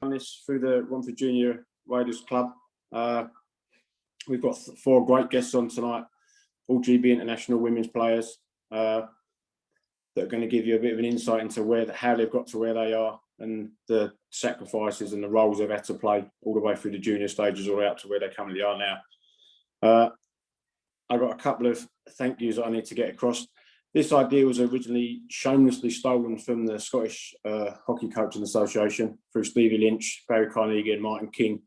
this through the Romford Junior Raiders Club. We've got 4 great guests on tonight, all GB international women's players that are going to give you a bit of an insight into how they've got to where they are and the sacrifices and the roles they've had to play all the way through the junior stages all the way up to where they currently are now. I've got a couple of thank yous that I need to get across. This idea was originally shamelessly stolen from the Scottish Hockey Coaching Association through Stevie Lynch, Barry Carnegie and Martin King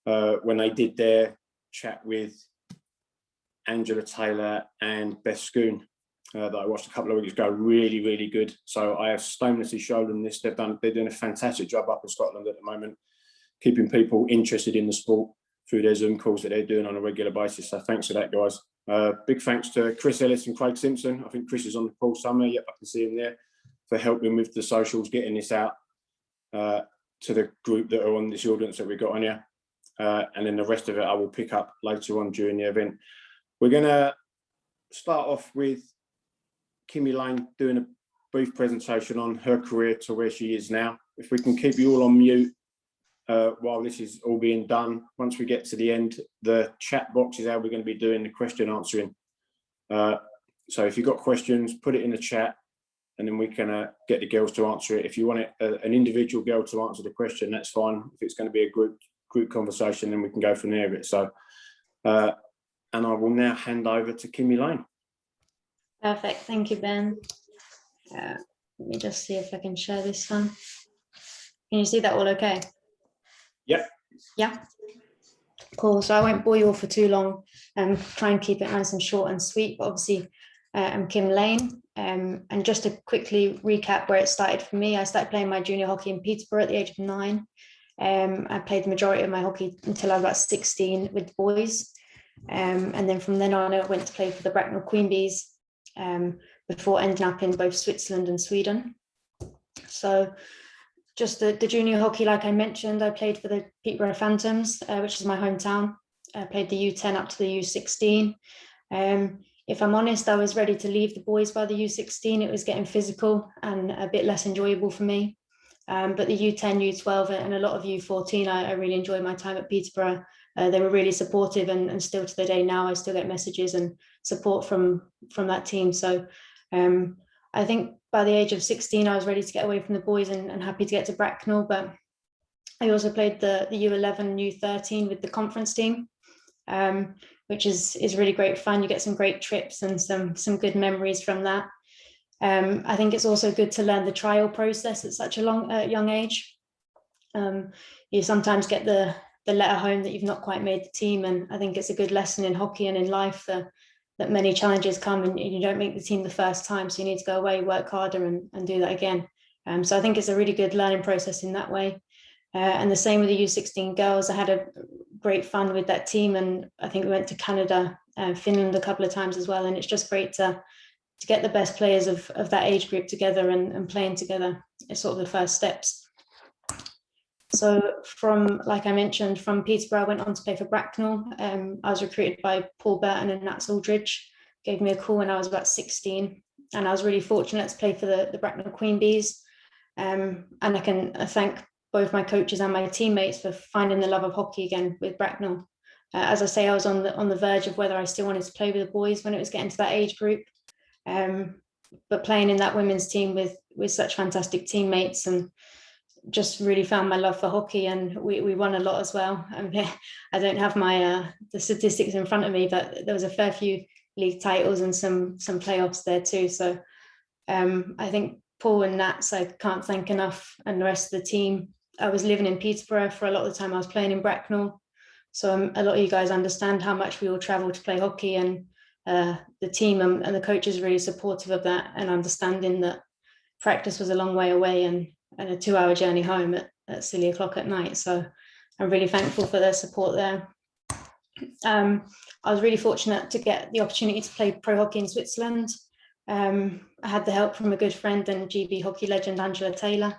when they did their chat with Angela Taylor and Beth Schoon that I watched a couple of weeks ago. Really, really good. So I have shamelessly shown them this. They're doing a fantastic job up in Scotland at the moment, keeping people interested in the sport through their Zoom calls that they're doing on a regular basis. So thanks for that, guys. Big thanks to Chris Ellis and Craig Simpson. I think Chris is on the call somewhere. Yep, I can see him there, for helping with the socials, getting this out to the group that are on this audience that we've got on here. And then the rest of it I will pick up later on during the event. We're going to start off with Kimmy Lane doing a brief presentation on her career to where she is now. If we can keep you all on mute while this is all being done. Once we get to the end, the chat box is how we're going to be doing the question answering. So if you've got questions, put it in the chat and then we can get the girls to answer it. If you want an individual girl to answer the question, that's fine. If it's going to be a group conversation, then we can go from there a bit. So, and I will now hand over to Kimmy Lane. Perfect. Thank you, Ben. Let me just see if I can share this one. Can you see that all okay? Yep. Yeah. Cool. So I won't bore you all for too long and try and keep it nice and short and sweet. But obviously, I'm Kim Lane. And just to quickly recap where it started for me, I started playing my junior hockey in Peterborough at the age of 9. I played the majority of my hockey until I was about 16 with boys. And then from then on, I went to play for the Bracknell Queen Bees before ending up in both Switzerland and Sweden. So just the junior hockey, like I mentioned, I played for the Peterborough Phantoms, which is my hometown. I played the U10 up to the U16. If I'm honest, I was ready to leave the boys by the U16. It was getting physical and a bit less enjoyable for me. But the U10, U12 and a lot of U14, I really enjoyed my time at Peterborough. They were really supportive and still to the day now, I still get messages and support from that team. So I think by the age of 16, I was ready to get away from the boys and happy to get to Bracknell. But I also played the U11, U13 with the conference team, which is really great fun. You get some great trips and some good memories from that. I think it's also good to learn the trial process at such a young age. You sometimes get the letter home that you've not quite made the team, and I think it's a good lesson in hockey and in life that many challenges come and you don't make the team the first time, so you need to go away, work harder and do that again. So I think it's a really good learning process in that way. And the same with the U16 girls. I had a great fun with that team, and I think we went to Canada, Finland a couple of times as well, and it's just great to get the best players of that age group together and playing together is sort of the first steps. So like I mentioned, from Peterborough, I went on to play for Bracknell. I was recruited by Paul Burton and Nats Aldridge, gave me a call when I was about 16. And I was really fortunate to play for the Bracknell Queen Bees. And I can thank both my coaches and my teammates for finding the love of hockey again with Bracknell. As I say, I was on the verge of whether I still wanted to play with the boys when it was getting to that age group. But playing in that women's team with such fantastic teammates and just really found my love for hockey, and we won a lot as well. I don't have the statistics in front of me, but there was a fair few league titles and some playoffs there too. So I think Paul and Nats, I can't thank enough, and the rest of the team. I was living in Peterborough for a lot of the time. I was playing in Bracknell, so a lot of you guys understand how much we all travel to play hockey, and the team and the coach is really supportive of that and understanding that practice was a long way away and a 2-hour journey home at silly o'clock at night. So I'm really thankful for their support there. I was really fortunate to get the opportunity to play pro hockey in Switzerland. I had the help from a good friend and GB hockey legend, Angela Taylor.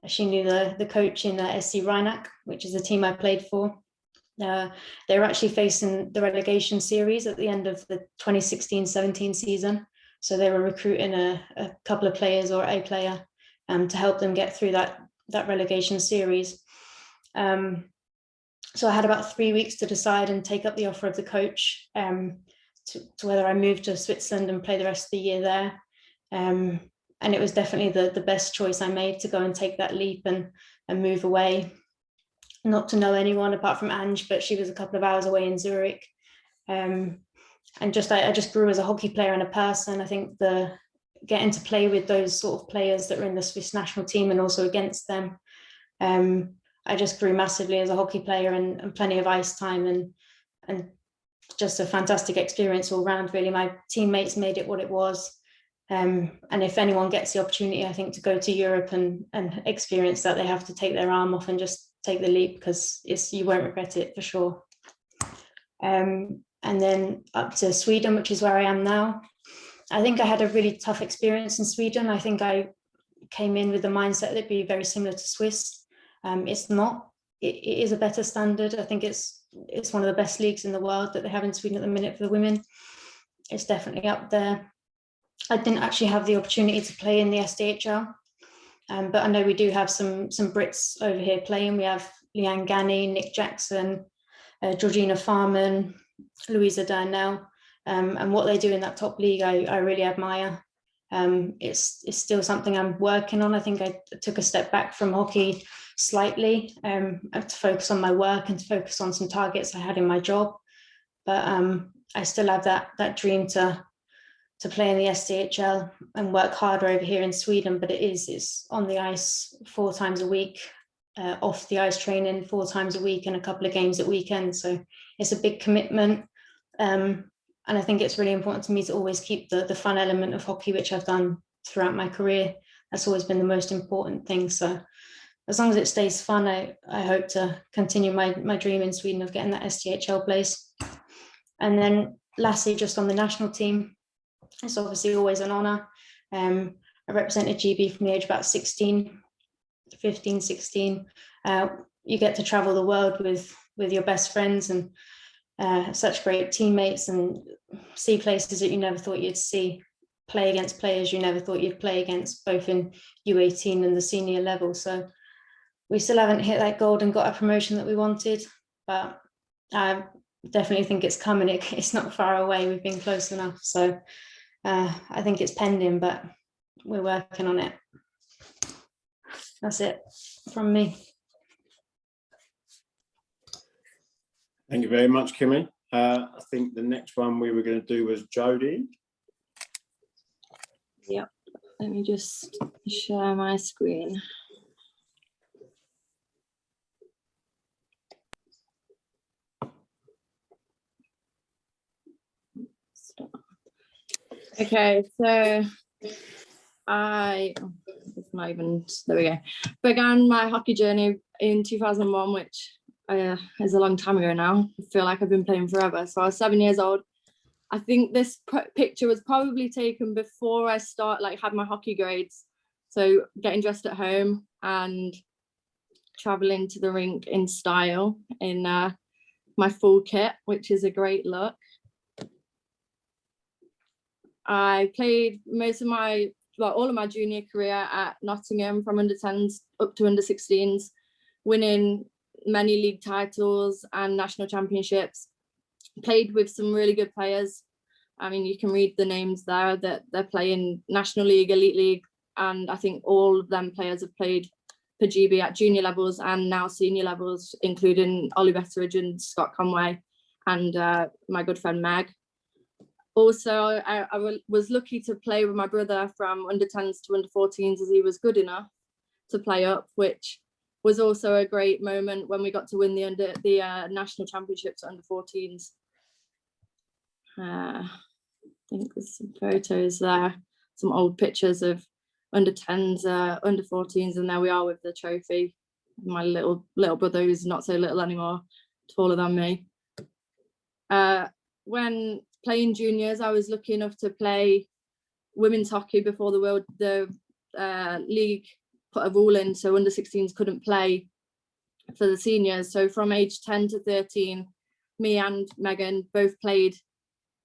She knew the coach in RJRIHC, which is the team I played for. They were actually facing the relegation series at the end of the 2016-17 season. So they were recruiting a couple of players or a player to help them get through that relegation series. So I had about 3 weeks to decide and take up the offer of the coach to whether I moved to Switzerland and play the rest of the year there. And it was definitely the best choice I made to go and take that leap and move away. Not to know anyone apart from Ange, but she was a couple of hours away in Zurich. And I just grew as a hockey player and a person. I think getting to play with those sort of players that were in the Swiss national team and also against them, I just grew massively as a hockey player and plenty of ice time and just a fantastic experience all round, really. My teammates made it what it was. And if anyone gets the opportunity, I think, to go to Europe and experience that, they have to take their arm off and just take the leap, because you won't regret it for sure. And then up to Sweden, which is where I am now. I think I had a really tough experience in Sweden. I think I came in with the mindset that it'd be very similar to Swiss. It's not. It is a better standard. I think it's one of the best leagues in the world that they have in Sweden at the minute for the women. It's definitely up there. I didn't actually have the opportunity to play in the SDHL, but I know we do have some Brits over here playing. We have Leanne Ganny, Nick Jackson, Georgina Farman, Louisa Darnell, and what they do in that top league, I really admire. It's still something I'm working on. I think I took a step back from hockey slightly to focus on my work and to focus on some targets I had in my job, but I still have that dream to play in the SDHL and work harder over here in Sweden. But it's on the ice 4 times a week, off the ice training 4 times a week, and a couple of games at weekends. So it's a big commitment. And I think it's really important to me to always keep the fun element of hockey, which I've done throughout my career. That's always been the most important thing. So as long as it stays fun, I hope to continue my dream in Sweden of getting that SDHL place. And then lastly, just on the national team, it's obviously always an honour. I represented GB from the age of about 15, 16. You get to travel the world with your best friends and such great teammates, and see places that you never thought you'd see, play against players you never thought you'd play against, both in U18 and the senior level. So we still haven't hit that goal and got a promotion that we wanted, but I definitely think it's coming. It's not far away. We've been close enough. So I think it's pending, but we're working on it. That's it from me. Thank you very much, Kimmy. I think the next one we were going to do was Jodie. Yep, let me just share my screen. Okay, so it's not even, there we go. Began my hockey journey in 2001, which is a long time ago now. I feel like I've been playing forever. So I was 7 years old. I think this picture was probably taken before I had my hockey grades. So getting dressed at home and traveling to the rink in style in my full kit, which is a great look. I played all of my junior career at Nottingham, from under 10s up to under 16s, winning many league titles and national championships. Played with some really good players. I mean, you can read the names there that they're playing National League, Elite League, and I think all of them players have played for GB at junior levels and now senior levels, including Ollie Betteridge and Scott Conway and my good friend Meg. Also, I was lucky to play with my brother from under 10s to under 14s, as he was good enough to play up, which was also a great moment when we got to win the national championships under 14s. I think there's some photos there, some old pictures of under 10s, under 14s, and there we are with the trophy. My little brother, who's not so little anymore, taller than me. When playing juniors, I was lucky enough to play women's hockey before the league put a rule in, so under 16s couldn't play for the seniors. So from age 10 to 13, me and Megan both played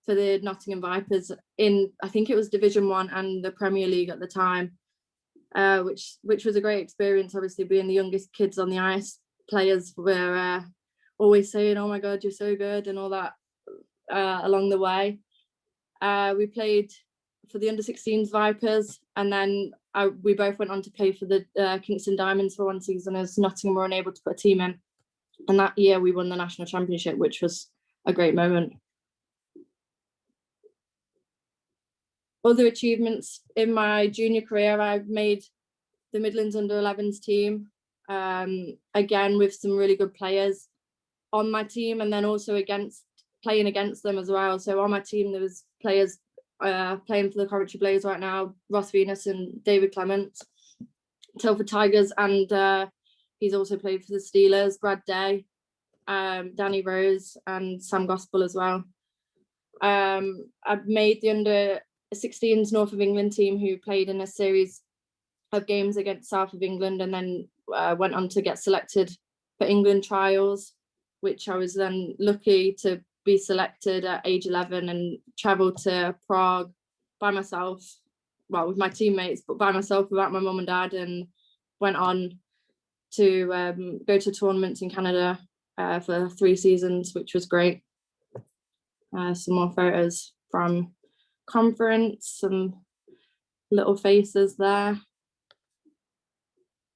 for the Nottingham Vipers in, I think it was Division 1 and the Premier League at the time, which was a great experience, obviously being the youngest kids on the ice. players were always saying, "Oh my God, you're so good," and all that along the way. We played for the under-16s Vipers, and then we both went on to play for the Kingston Diamonds for one season, as Nottingham were unable to put a team in. And that year we won the national championship, which was a great moment. Other achievements in my junior career, I made the Midlands under-11s team, again with some really good players on my team, and then also playing against them as well. So on my team there was players playing for the Coventry Blaze right now, Ross Venus and David Clements, Telford Tigers, and he's also played for the Steelers, Brad Day, Danny Rose and Sam Gospel as well. I've made the under-16s North of England team, who played in a series of games against South of England, and then went on to get selected for England trials, which I was then lucky to be selected at age 11 and travel to Prague by myself, well, with my teammates, but by myself without my mum and dad, and went on to go to tournaments in Canada for 3 seasons, which was great. Some more photos from conference, some little faces there.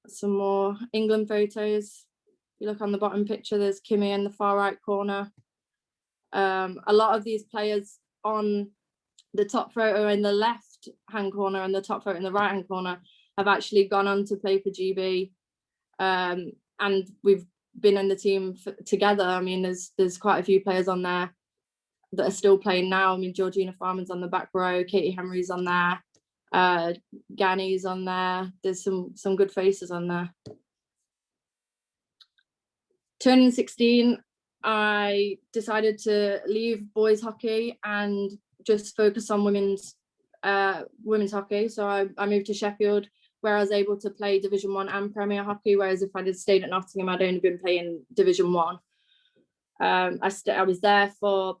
Some more England photos. If you look on the bottom picture, there's Kimmy in the far right corner. A lot of these players on the top photo in the left hand corner and the top photo in the right hand corner have actually gone on to play for GB, and we've been in the team together. I mean, there's quite a few players on there that are still playing now. I mean, Georgina Farman's on the back row, Katie Henry's on there, Gani's on there. There's some good faces on there. Turning 16, I decided to leave boys hockey and just focus on women's hockey. So I moved to Sheffield, where I was able to play Division 1 and Premier Hockey, whereas if I'd have stayed at Nottingham, I'd only been playing Division 1. I was there for,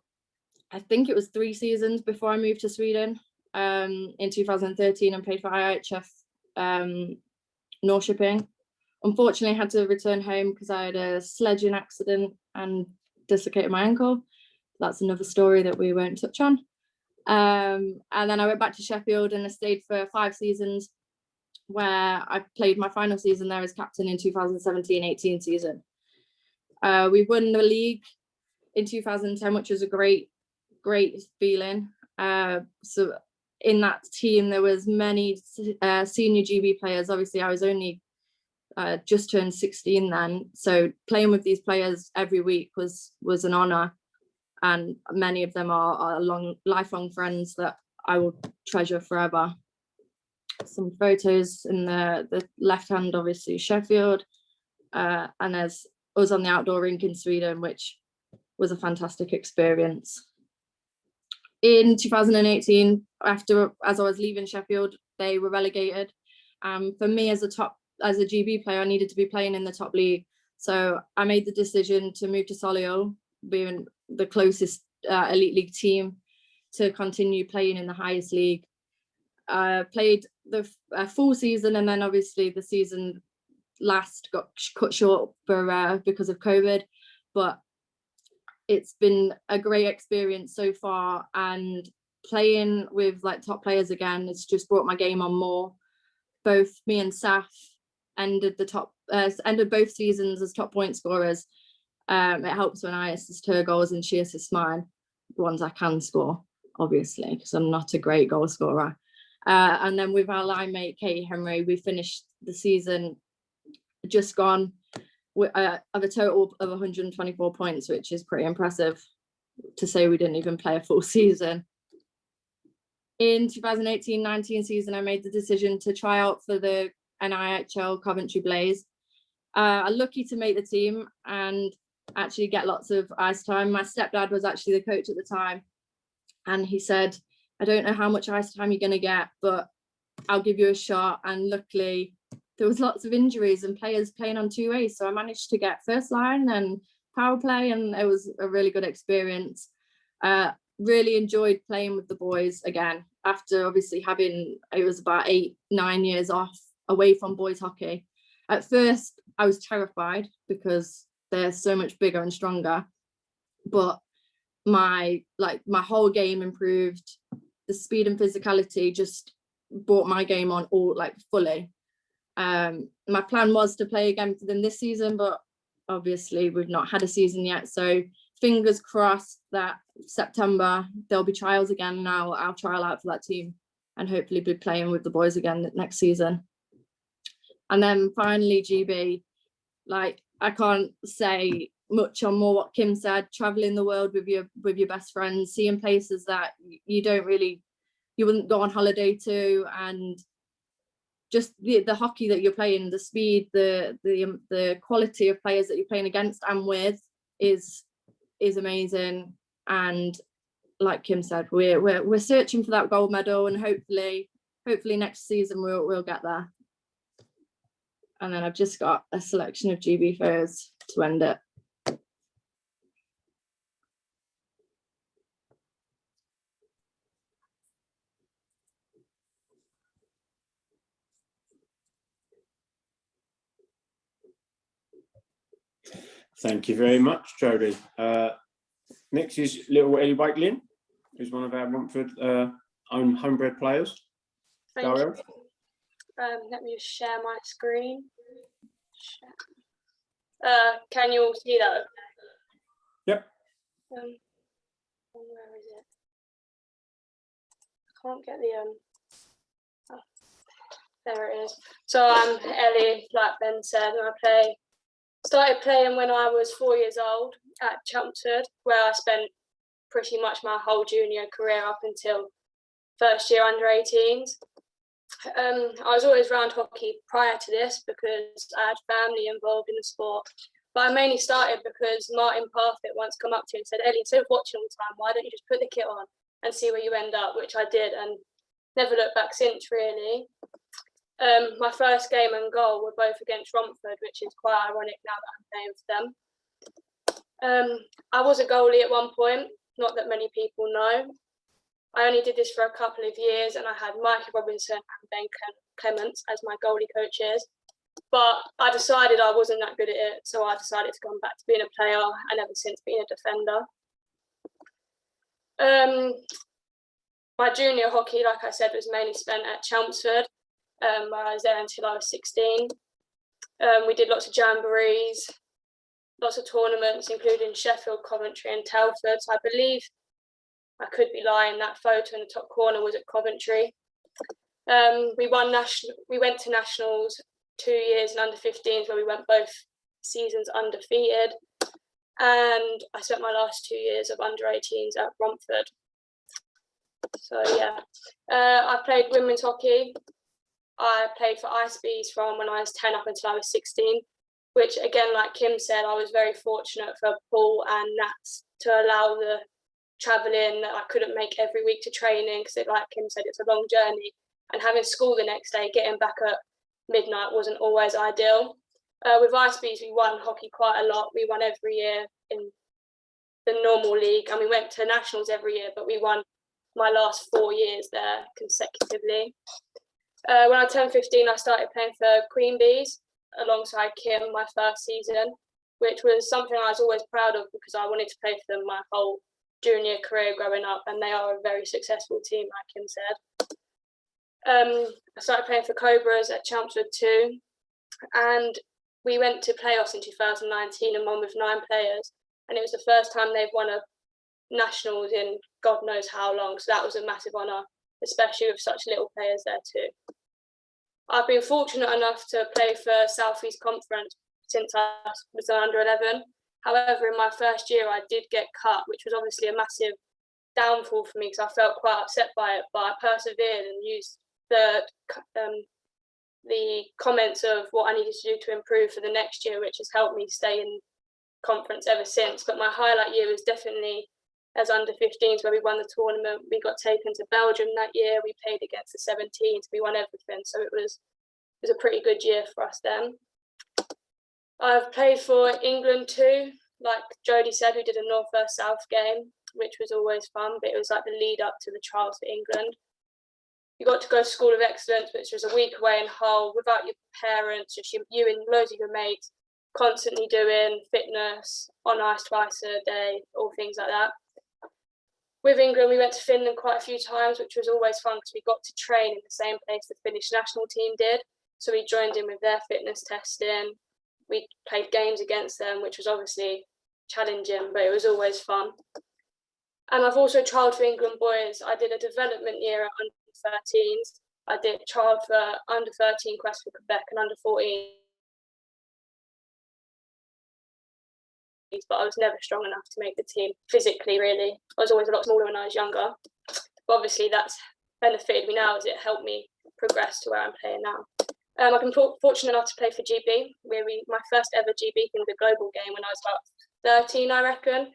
I think it was 3 seasons before I moved to Sweden in 2013, and played for IHF Norrköping. Unfortunately, I had to return home because I had a sledging accident and dislocated my ankle. That's another story that we won't touch on. And then I went back to Sheffield and I stayed for 5 seasons, where I played my final season there as captain in 2017-18 season. We won the league in 2010, which was a great feeling. So in that team, there was many senior GB players. Obviously, I was only just turned 16 then, so playing with these players every week was an honour, and many of them are lifelong friends that I will treasure forever. Some photos in the left hand, obviously Sheffield, and there's us on the outdoor rink in Sweden, which was a fantastic experience. In 2018, as I was leaving Sheffield, they were relegated. For me as a GB player, I needed to be playing in the top league. So I made the decision to move to Solihull, being the closest elite league team, to continue playing in the highest league. Played the full season, and then obviously the season last got cut short because of COVID, but it's been a great experience so far, and playing with like top players again, it's just brought my game on more. Both me and Saf ended both seasons as top point scorers. It helps when I assist her goals and she assists mine, the ones I can score, obviously, because I'm not a great goal scorer. And then with our line mate Katie Henry, we finished the season just gone of a total of 124 points, which is pretty impressive to say we didn't even play a full season. In 2018-19 season, I made the decision to try out for the NIHL Coventry Blaze. I'm lucky to make the team and actually get lots of ice time. My stepdad was actually the coach at the time, and he said, I don't know how much ice time you're going to get, but I'll give you a shot. And luckily, there was lots of injuries and players playing on 2 ways, so I managed to get first line and power play, and it was a really good experience. Really enjoyed playing with the boys again, after obviously it was about 8-9 years off away from boys hockey. At first, I was terrified because they're so much bigger and stronger, but my whole game improved. The speed and physicality just brought my game on all fully. My plan was to play against them this season, but obviously we've not had a season yet, so fingers crossed that September there'll be trials again. Now I'll trial out for that team and hopefully be playing with the boys again next season. And then finally GB, I can't say much on more what Kim said. Traveling the world with your best friends, seeing places that you wouldn't go on holiday to, and just the hockey that you're playing, the speed, the quality of players that you're playing against and with is amazing. And like Kim said, we're searching for that gold medal, and hopefully next season we'll get there. And then I've just got a selection of GB photos to end it. Thank you very much, Jodie. Next is little Ellie Wakelin, who's one of our Romford own homebred players. Thank you. Let me just share my screen. Can you all see that? Yep. Where is it? I can't get the oh, there it is. So I'm Ellie, like Ben said, and I started playing when I was 4 years old at Chelmsford, where I spent pretty much my whole junior career up until first year under 18s. I was always around hockey prior to this because I had family involved in the sport. But I mainly started because Martin Parfitt once come up to me and said, Ellie, instead of watching all the time, why don't you just put the kit on and see where you end up, which I did and never looked back since, really. My first game and goal were both against Romford, which is quite ironic now that I'm playing for them. I was a goalie at one point, not that many people know. I only did this for a couple of years, and I had Mikey Robinson and Ben Clements as my goalie coaches. But I decided I wasn't that good at it, so I decided to come back to being a player, and ever since being a defender. My junior hockey, like I said, was mainly spent at Chelmsford, where I was there until I was 16. We did lots of jamborees, lots of tournaments, including Sheffield, Coventry and Telford. So I believe, I could be lying, that photo in the top corner was at Coventry. We went to nationals 2 years in under 15s, where we went both seasons undefeated. And I spent my last 2 years of under 18s at Romford. So yeah, I played women's hockey. I played for IceBees from when I was 10 up until I was 16, which again, like Kim said, I was very fortunate for Paul and Nats to allow the travelling that I couldn't make every week to training, because like Kim said, it's a long journey, and having school the next day, getting back at midnight wasn't always ideal. With IceBees, we won hockey quite a lot. We won every year in the normal league, and we went to nationals every year, but we won my last 4 years there consecutively. When I turned 15, I started playing for Queen Bees alongside Kim my first season, which was something I was always proud of because I wanted to play for them my whole junior career growing up, and they are a very successful team, like Kim said. I started playing for Cobras at Chelmsford too, and we went to playoffs in 2019 and won with 9 players, and it was the first time they've won a nationals in God knows how long, so that was a massive honour, especially with such little players there too. I've been fortunate enough to play for South East Conference since I was under 11. However, in my first year, I did get cut, which was obviously a massive downfall for me because I felt quite upset by it, but I persevered and used the comments of what I needed to do to improve for the next year, which has helped me stay in conference ever since. But my highlight year was definitely as under 15s, where we won the tournament. We got taken to Belgium that year. We played against the 17s. We won everything. So it was a pretty good year for us then. I've played for England too. Like Jodie said, we did a North vs South game, which was always fun, but it was like the lead up to the trials for England. you got to go to School of Excellence, which was a week away in Hull without your parents, just you and loads of your mates, constantly doing fitness, on ice twice a day, all things like that. With England, we went to Finland quite a few times, which was always fun because we got to train in the same place the Finnish national team did. So we joined in with their fitness testing. We played games against them, which was obviously challenging, but it was always fun. And I've also trialled for England boys. I did a development year at under-13s. I did trial for under-13 Quest for Quebec and under-14. But I was never strong enough to make the team physically, really. I was always a lot smaller when I was younger. But obviously that's benefited me now as it helped me progress to where I'm playing now. I've been fortunate enough to play for GB. My first ever GB in the global game when I was about 13, I reckon,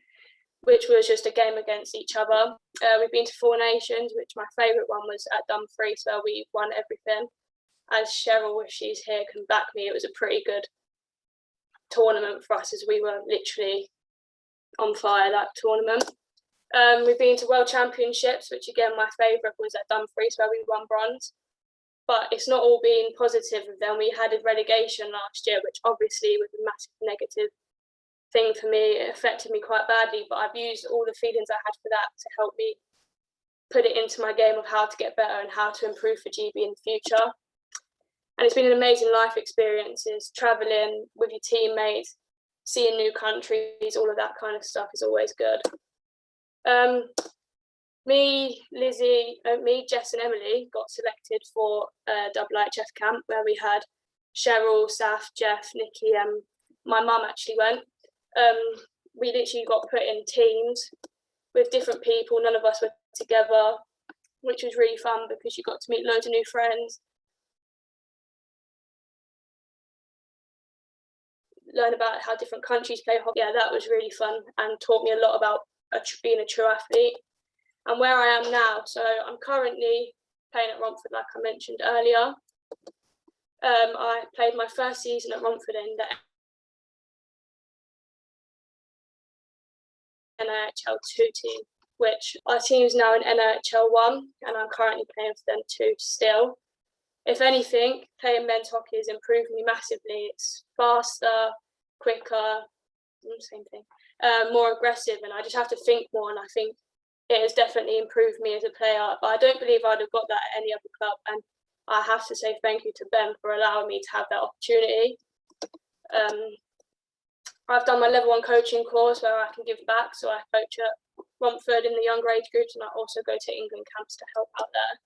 which was just a game against each other. We've been to 4 nations, which my favourite one was at Dumfries, where we won everything. As Cheryl, if she's here, can back me, it was a pretty good tournament for us as we were literally on fire that tournament. We've been to World Championships, which again, my favourite was at Dumfries, where we won bronze. But it's not all been positive with them. We had a relegation last year, which obviously was a massive negative thing for me. It affected me quite badly, but I've used all the feelings I had for that to help me put it into my game of how to get better and how to improve for GB in the future. And it's been an amazing life experiences, traveling with your teammates, seeing new countries, all of that kind of stuff is always good. Me, Jess and Emily got selected for a RJRIHC camp where we had Cheryl, Saf, Jeff, Nikki, and my mum actually went. We literally got put in teams with different people. None of us were together, which was really fun because you got to meet loads of new friends. Learn about how different countries play hockey. Yeah, that was really fun and taught me a lot about being a true athlete. And where I am now, so I'm currently playing at Romford, like I mentioned earlier. I played my first season at Romford in the NHL 2 team, which our team is now in NHL 1, and I'm currently playing for them too still. If anything, playing men's hockey has improved me massively. It's faster, quicker, same thing, more aggressive, and I just have to think more, and I think it has definitely improved me as a player, but I don't believe I'd have got that at any other club, and I have to say thank you to Ben for allowing me to have that opportunity. I've done my level 1 coaching course where I can give back, so I coach at Romford in the younger age groups, and I also go to England camps to help out there.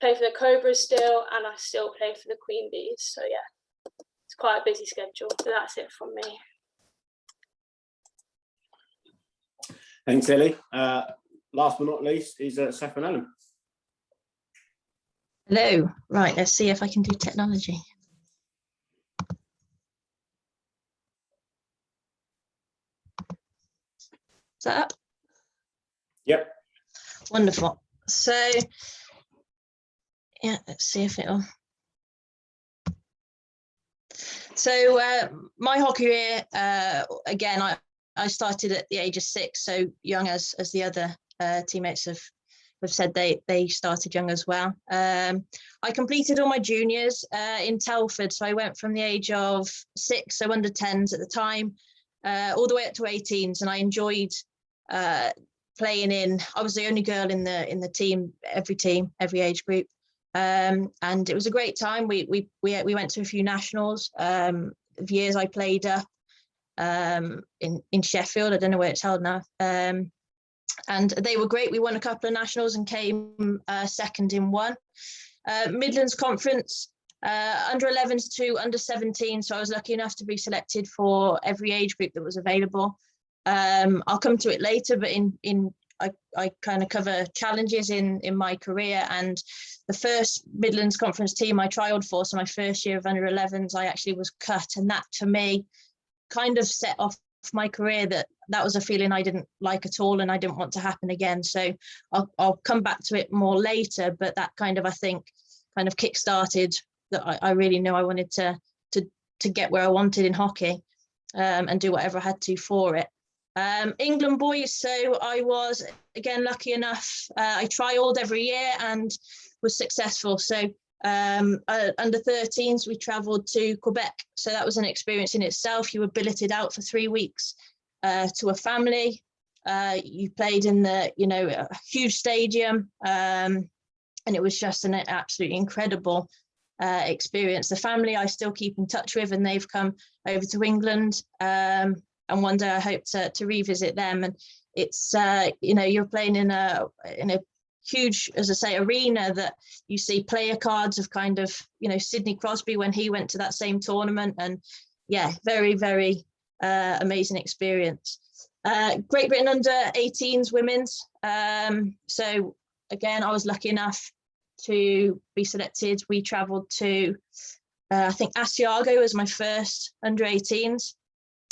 Play for the Cobras still, and I still play for the Queen Bees, so yeah, it's quite a busy schedule, so that's it from me. Thanks, Ellie. Last but not least is Saf and Alan. Hello. Right, let's see if I can do technology. Is that up? Yep. Wonderful. So, yeah, let's see if it'll. So my hockey career, again, I started at the age of 6, so young as the other teammates have said they started young as well. I completed all my juniors in Telford, so I went from the age of 6, so under 10s at the time, all the way up to 18s, and I enjoyed playing in. I was the only girl in the team, every age group, and it was a great time. We went to a few nationals. The years I played up in Sheffield, I don't know where it's held now. And they were great. We won a couple of nationals and came second in one. Midlands Conference, under 11s to under 17. So I was lucky enough to be selected for every age group that was available. I'll come to it later, but I kind of cover challenges in my career, and the first Midlands Conference team I trialled for, so my first year of under 11s, I actually was cut, and that to me kind of set off my career. That was a feeling I didn't like at all, and I didn't want to happen again. So I'll come back to it more later, but that kind of, I think, kind of kick-started that I really knew I wanted to get where I wanted in hockey, and do whatever I had to for it. England boys, so I was again lucky enough, I trialled every year, and was successful. So under 13s, we travelled to Quebec. So that was an experience in itself. You were billeted out for 3 weeks to a family. You played in the, a huge stadium, and it was just an absolutely incredible experience. The family I still keep in touch with, and they've come over to England, and one day I hope to revisit them. And it's you're playing in a huge, as I say, arena that you see player cards of kind of Sidney Crosby when he went to that same tournament, and yeah, very, very amazing experience. Great Britain under 18s women's. So again, I was lucky enough to be selected. We travelled to, I think Asiago was my first under 18s.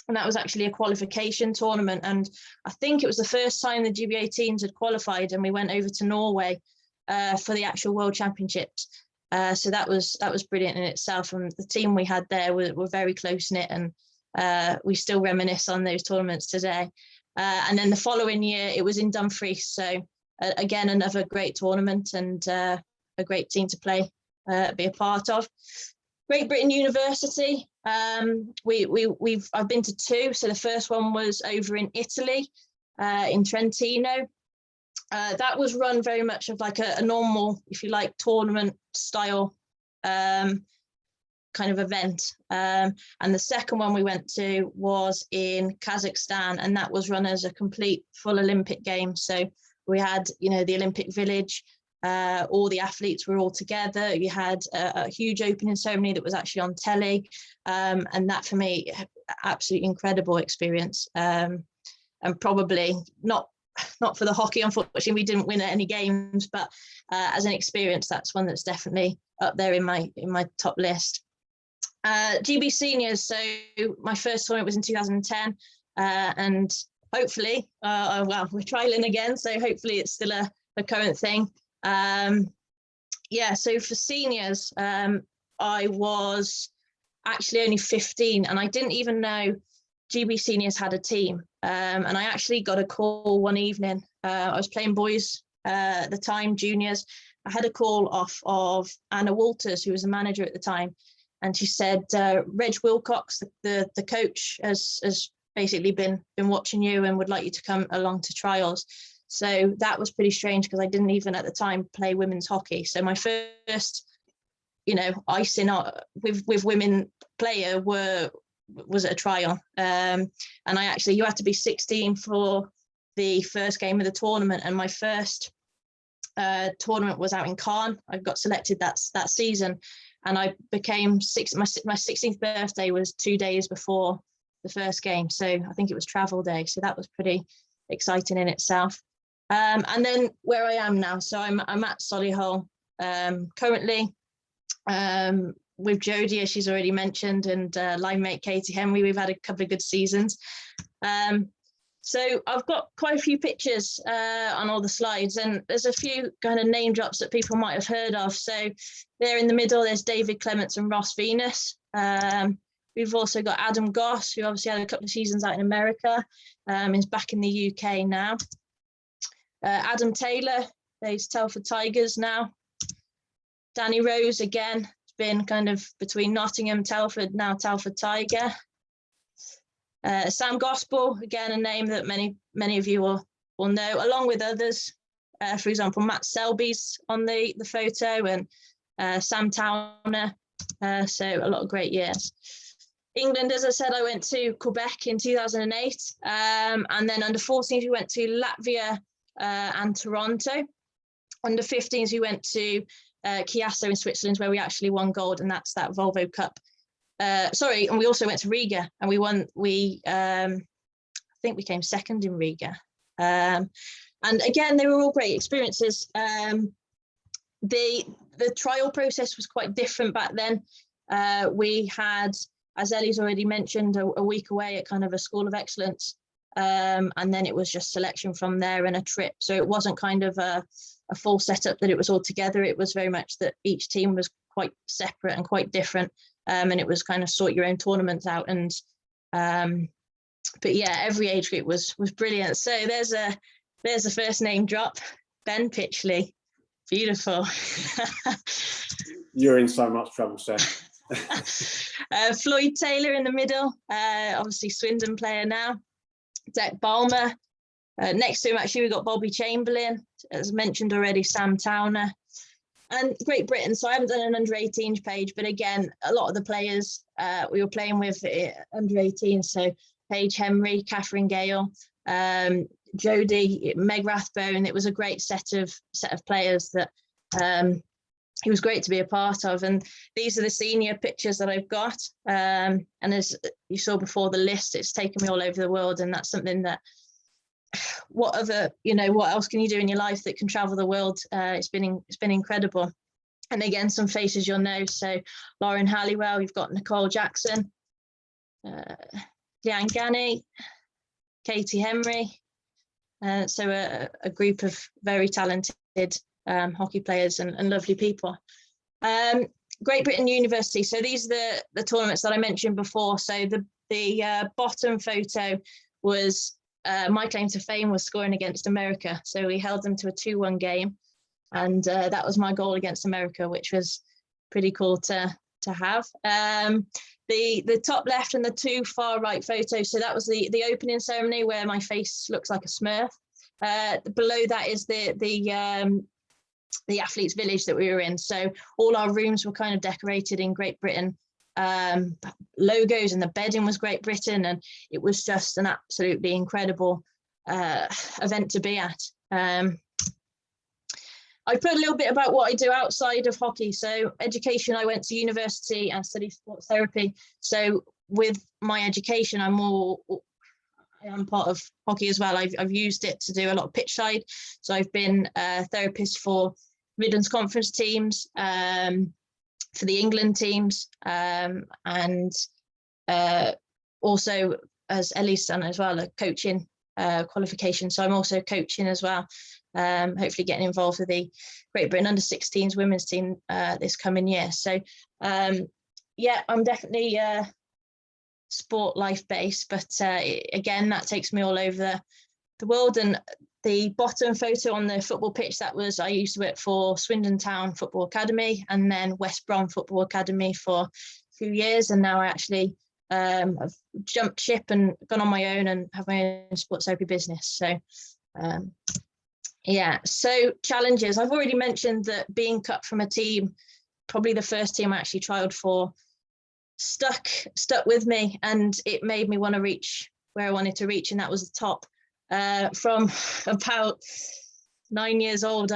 And that was actually a qualification tournament. And I think it was the first time the GB 18s had qualified, and we went over to Norway for the actual World Championships. So that was brilliant in itself. And the team we had there were very close-knit, and we still reminisce on those tournaments today. And then the following year, it was in Dumfries. So again, another great tournament, and a great team to play, be a part of. Great Britain University. I've been to 2. So the first one was over in Italy, in Trentino. That was run very much of like a normal, if you like, tournament style kind of event. And the second one we went to was in Kazakhstan, and that was run as a complete full Olympic game. So we had, the Olympic Village. All the athletes were all together. You had a huge opening ceremony that was actually on telly, and that for me, absolutely incredible experience. And probably not for the hockey, unfortunately, we didn't win at any games, but as an experience, that's one that's definitely up there in my top list. GB seniors. So my first tournament was in 2010, and hopefully, well, we're trialing again, so hopefully it's still a current thing. So for seniors, I was actually only 15, and I didn't even know GB seniors had a team. And I actually got a call one evening. I was playing boys at the time, juniors. I had a call off of Anna Walters, who was a manager at the time, and she said, Reg Wilcox, the coach, has basically been watching you and would like you to come along to trials. So that was pretty strange, because I didn't even at the time play women's hockey. So my first, icing with women player was at a trial. And you had to be 16 for the first game of the tournament. And my first tournament was out in Caen. I got selected that season, and I became my 16th birthday was 2 days before the first game. So I think it was travel day. So that was pretty exciting in itself. And then where I am now, so I'm at Solihull currently with Jodie, as she's already mentioned, and line mate Katie Henry. We've had a couple of good seasons. So I've got quite a few pictures on all the slides, and there's a few kind of name drops that people might have heard of. So there in the middle, there's David Clements and Ross Venus. We've also got Adam Goss, who obviously had a couple of seasons out in America, is back in the UK now. Adam Taylor, he's Telford Tigers now. Danny Rose, again, has been kind of between Nottingham, Telford, now Telford Tiger. Sam Gospel, again, a name that many of you will know, along with others. For example, Matt Selby's on the photo, and Sam Towner. So a lot of great years. England, as I said, I went to Quebec in 2008. And then under 14s, we went to Latvia and Toronto. Under 15s, we went to Chiasso in Switzerland, where we actually won gold, and that's that Volvo Cup. And we also went to Riga, and we won. I think we came second in Riga. And again, they were all great experiences. The trial process was quite different back then. We had, as Ellie's already mentioned, a week away at kind of a school of excellence. And then it was just selection from there and a trip. So it wasn't kind of a full setup that it was all together. It was very much that each team was quite separate and quite different. And it was kind of sort your own tournaments out. And but yeah, every age group was brilliant. So there's a first name drop, Ben Pitchley. Beautiful. You're in so much trouble, Sam. Floyd Taylor in the middle, obviously Swindon player now. Dec Balmer. Next to him, actually, we've got Bobby Chamberlain, as mentioned already, Sam Towner. And Great Britain, so I haven't done an under-18s page, but again, a lot of the players we were playing with under 18, so Paige Henry, Catherine Gale, Jodie, Meg Rathbone. It was a great set of players that it was great to be a part of. And these are the senior pictures that I've got. And as you saw before, the list, it's taken me all over the world, and that's something that what else can you do in your life that can travel the world? It's been incredible. And again, some faces you'll know. So Lauren Halliwell, you've got Nicole Jackson, Leanne Ganney, Katie Henry. So a group of very talented hockey players and lovely people. Great Britain University. So these are the tournaments that I mentioned before. So the bottom photo was my claim to fame was scoring against America. So we held them to a 2-1 game, and that was my goal against America, which was pretty cool to have. The top left and the 2 far right photos. So that was the opening ceremony where my face looks like a Smurf. Below that is the athletes village that we were in. So all our rooms were kind of decorated in Great Britain logos, and the bedding was Great Britain, and it was just an absolutely incredible event to be at. I put a little bit about what I do outside of hockey. So education, I went to university and studied sports therapy. So with my education, I am part of hockey as well. I've used it to do a lot of pitch side. So I've been a therapist for Midlands Conference teams, for the England teams, and also, as Ellie's done as well, a coaching qualification. So I'm also coaching as well, hopefully getting involved with the Great Britain under-16s women's team this coming year. So yeah, I'm definitely sport life based, but again, that takes me all over the world. And the bottom photo on the football pitch, I used to work for Swindon Town Football Academy and then West Brom Football Academy for a few years, and now I actually I've jumped ship and gone on my own and have my own sports therapy business. So yeah, so challenges, I've already mentioned that being cut from a team, probably the first team I actually trialed for, stuck with me, and it made me want to reach where I wanted to reach, and that was the top. From about 9 years old,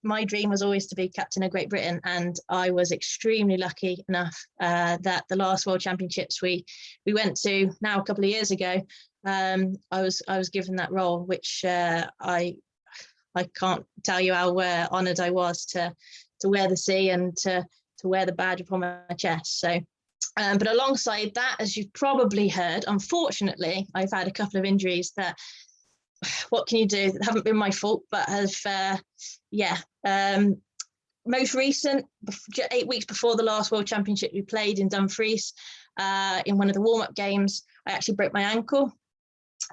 my dream was always to be captain of Great Britain, and I was extremely lucky enough that the last World Championships we went to now a couple of years ago, I was given that role, which I can't tell you how honoured I was to wear the C and to wear the badge upon my chest. So. But alongside that, as you've probably heard, unfortunately, I've had a couple of injuries that, what can you do? That haven't been my fault, but have, most recent, 8 weeks before the last World Championship we played in Dumfries, in one of the warm-up games, I actually broke my ankle.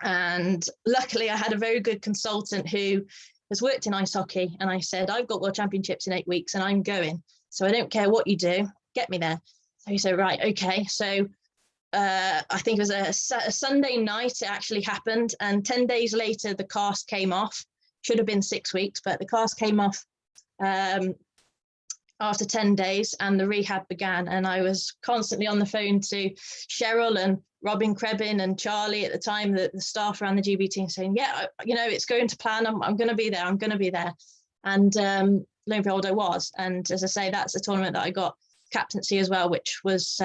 And luckily, I had a very good consultant who has worked in ice hockey. And I said, I've got World Championships in 8 weeks and I'm going. So I don't care what you do, get me there. So he said, right, okay. So I think it was a Sunday night it actually happened. And 10 days later, the cast came off. Should have been 6 weeks, but the cast came off after 10 days and the rehab began. And I was constantly on the phone to Cheryl and Robin Krebin and Charlie at the time, the staff around the GB team, saying, yeah, it's going to plan. I'm going to be there. I'm going to be there. And lo and behold, I was. And as I say, that's a tournament that I got captaincy as well, which was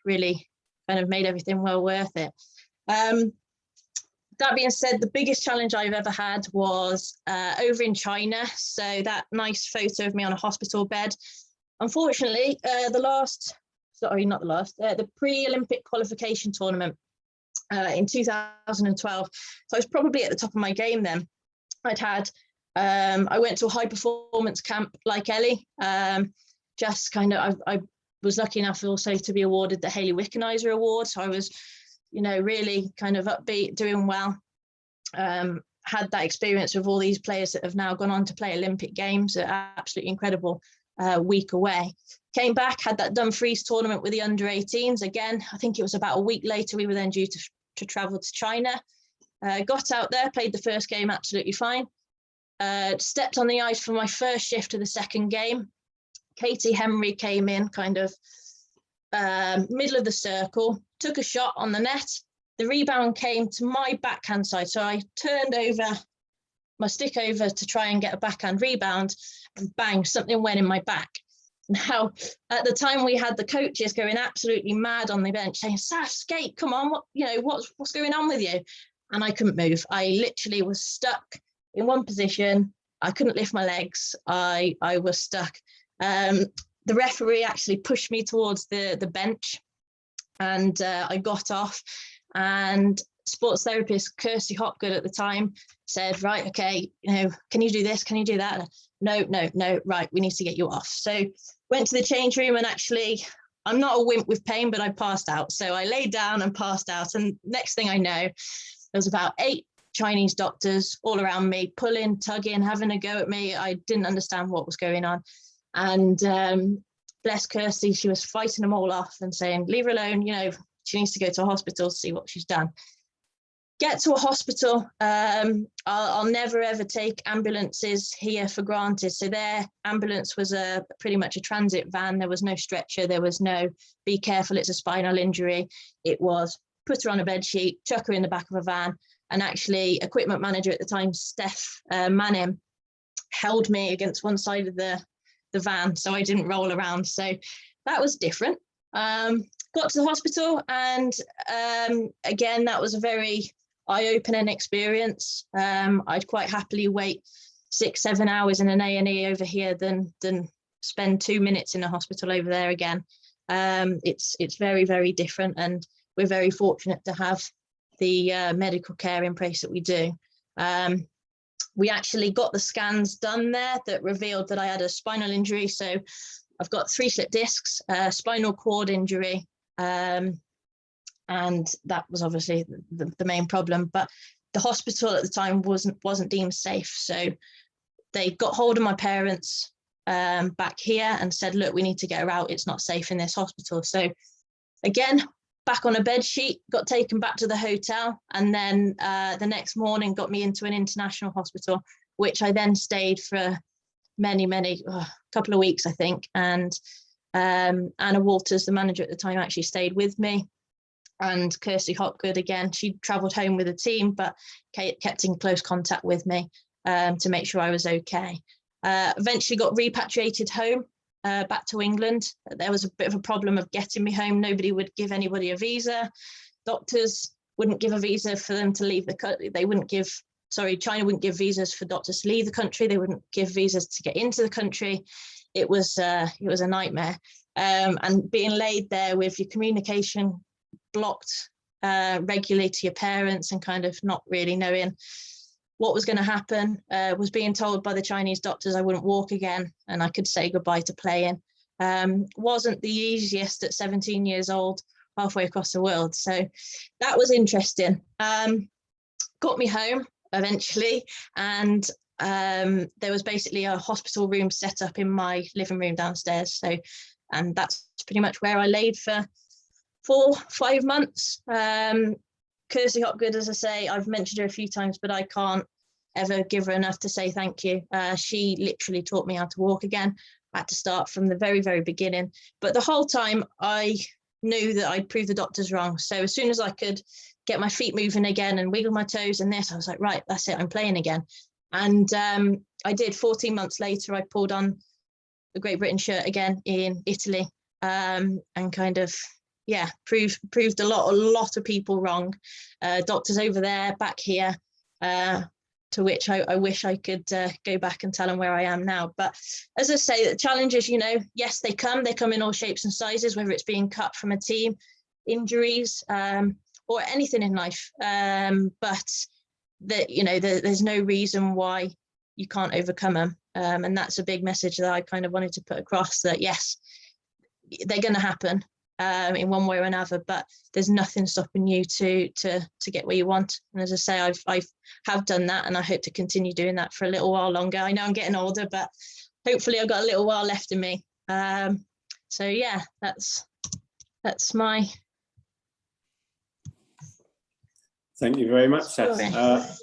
really kind of made everything well worth it. That being said, the biggest challenge I've ever had was over in China. So that nice photo of me on a hospital bed. Unfortunately, the pre-Olympic qualification tournament in 2012. So I was probably at the top of my game then. I went to a high performance camp like Ellie. I was lucky enough also to be awarded the Hayley Wickenheiser Award. So I was, really kind of upbeat, doing well. had that experience with all these players that have now gone on to play Olympic Games, an absolutely incredible week away. Came back, had that Dumfries tournament with the under-18s. Again, I think it was about a week later, we were then due to travel to China. Got out there, played the first game absolutely fine. Stepped on the ice for my first shift of the second game. Katie Henry came in kind of middle of the circle, took a shot on the net. The rebound came to my backhand side. So I turned over my stick over to try and get a backhand rebound, and bang, something went in my back. Now, at the time, we had the coaches going absolutely mad on the bench saying, Saf, skate, come on, what's going on with you? And I couldn't move. I literally was stuck in one position. I couldn't lift my legs. I was stuck. The referee actually pushed me towards the bench, and I got off, and sports therapist Kirsty Hopgood at the time said, right, okay, can you do this? Can you do that? No, right, we need to get you off. So went to the change room, and actually, I'm not a wimp with pain, but I passed out. So I laid down and passed out. And next thing I know, there was about 8 Chinese doctors all around me, pulling, tugging, having a go at me. I didn't understand what was going on. And bless Kirsty, she was fighting them all off and saying, leave her alone, she needs to go to a hospital to see what she's done. Get to a hospital. I'll never ever take ambulances here for granted. So their ambulance was pretty much a transit van. There was no stretcher. There was no, be careful, it's a spinal injury. It was put her on a bed sheet, chuck her in the back of a van. And actually, equipment manager at the time, Steph Manning, held me against one side of the van so I didn't roll around. So that was different. Got to the hospital, and again, that was a very eye-opening experience. I'd quite happily wait 6-7 hours in an A&E over here than spend 2 minutes in a hospital over there again. It's very, very different, and we're very fortunate to have the medical care in place that we do. We actually got the scans done there that revealed that I had a spinal injury. So I've got 3 slip discs, spinal cord injury, and that was obviously the main problem. But the hospital at the time wasn't deemed safe. So they got hold of my parents back here and said, look, we need to get her out. It's not safe in this hospital. So again, back on a bed sheet, got taken back to the hotel, and then the next morning got me into an international hospital, which I then stayed for many, couple of weeks, I think. And Anna Walters, the manager at the time, actually stayed with me. And Kirsty Hopgood, again, she travelled home with the team, but kept in close contact with me to make sure I was okay. Eventually got repatriated home. Back to England. There was a bit of a problem of getting me home. Nobody would give anybody a visa. Doctors wouldn't give a visa for them to leave the country. China wouldn't give visas for doctors to leave the country. They wouldn't give visas to get into the country. It was a nightmare. And being laid there with your communication blocked regularly to your parents, and kind of not really knowing what was going to happen, was being told by the Chinese doctors I wouldn't walk again and I could say goodbye to playing. Wasn't the easiest at 17 years old, halfway across the world. So that was interesting. Got me home eventually, and there was basically a hospital room set up in my living room downstairs. So, and that's pretty much where I laid for 4-5 months. Kirsty Hopgood, as I say, I've mentioned her a few times, but I can't ever give her enough to say thank you. She literally taught me how to walk again. I had to start from the very, very beginning. But the whole time I knew that I'd proved the doctors wrong. So as soon as I could get my feet moving again and wiggle my toes and this, I was like, right, that's it, I'm playing again. And I did. 14 months later, I pulled on the Great Britain shirt again in Italy, and kind of, yeah, proved a lot of people wrong. Doctors over there, back here, to which I wish I could go back and tell them where I am now. But as I say, the challenges, yes, they come in all shapes and sizes, whether it's being cut from a team, injuries, or anything in life. But that, there's no reason why you can't overcome them. And that's a big message that I kind of wanted to put across, that yes, they're going to happen. in one way or another, but there's nothing stopping you to get where you want. And as I say, I have done that, and I hope to continue doing that for a little while longer. I know I'm getting older, but hopefully I've got a little while left in me. So yeah, that's my. Thank you very much, Saf.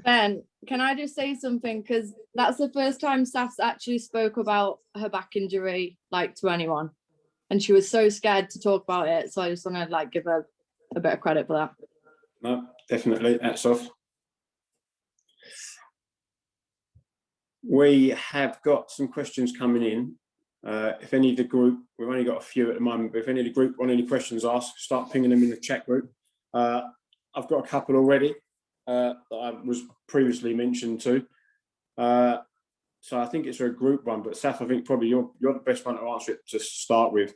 Ben, can I just say something? Because that's the first time Saf's actually spoke about her back injury, like, to anyone. And she was so scared to talk about it. So I just want to, like, give her a bit of credit for that. No, definitely. Hats off. We have got some questions coming in. If any of the group, we've only got a few at the moment, but if any of the group want any questions asked, start pinging them in the chat group. I've got a couple already that I was previously mentioned to. So I think it's a group one, but Saf, I think probably you're the best one to answer it to start with.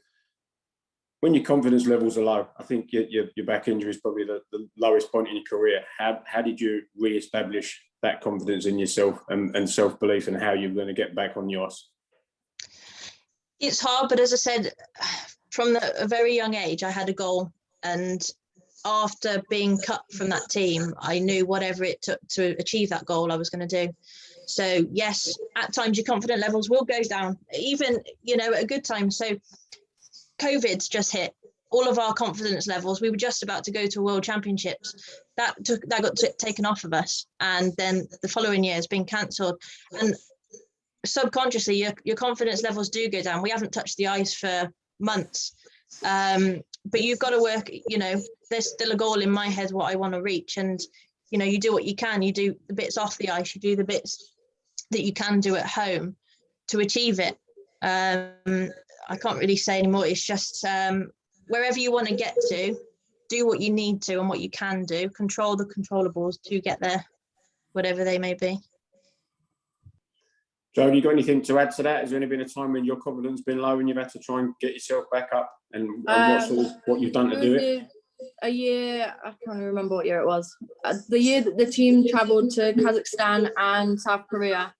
When your confidence levels are low, I think your back injury is probably the lowest point in your career. How did you re-establish that confidence in yourself and self-belief, and how you're going to get back on the ice? It's hard, but as I said, from a very young age, I had a goal, and after being cut from that team, I knew whatever it took to achieve that goal, I was going to do. So yes, at times your confidence levels will go down, even, at a good time. So COVID's just hit. All of our confidence levels, we were just about to go to World Championships. That got taken off of us. And then the following year has been cancelled. And subconsciously, your confidence levels do go down. We haven't touched the ice for months. But you've got to work, there's still a goal in my head what I want to reach. And, you do what you can. You do the bits off the ice. You do the bits that you can do at home to achieve it. I can't really say anymore. It's just wherever you want to get to, do what you need to and what you can do. Control the controllables to get there, whatever they may be. Joe, have you got anything to add to that? Has there been a time when your confidence been low and you've had to try and get yourself back up, and what you've done to do it? A year, I can't remember what year it was. The year that the team travelled to Kazakhstan and South Korea,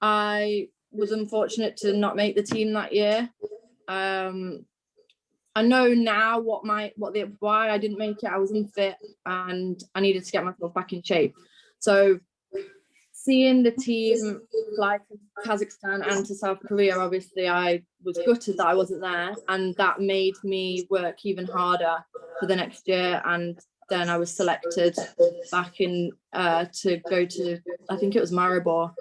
I was unfortunate to not make the team that year. I know now why I didn't make it. I was unfit and I needed to get myself back in shape. So seeing the team fly to Kazakhstan and to South Korea, obviously I was gutted that I wasn't there, and that made me work even harder for the next year. And then I was selected back in to go to, I think it was Maribor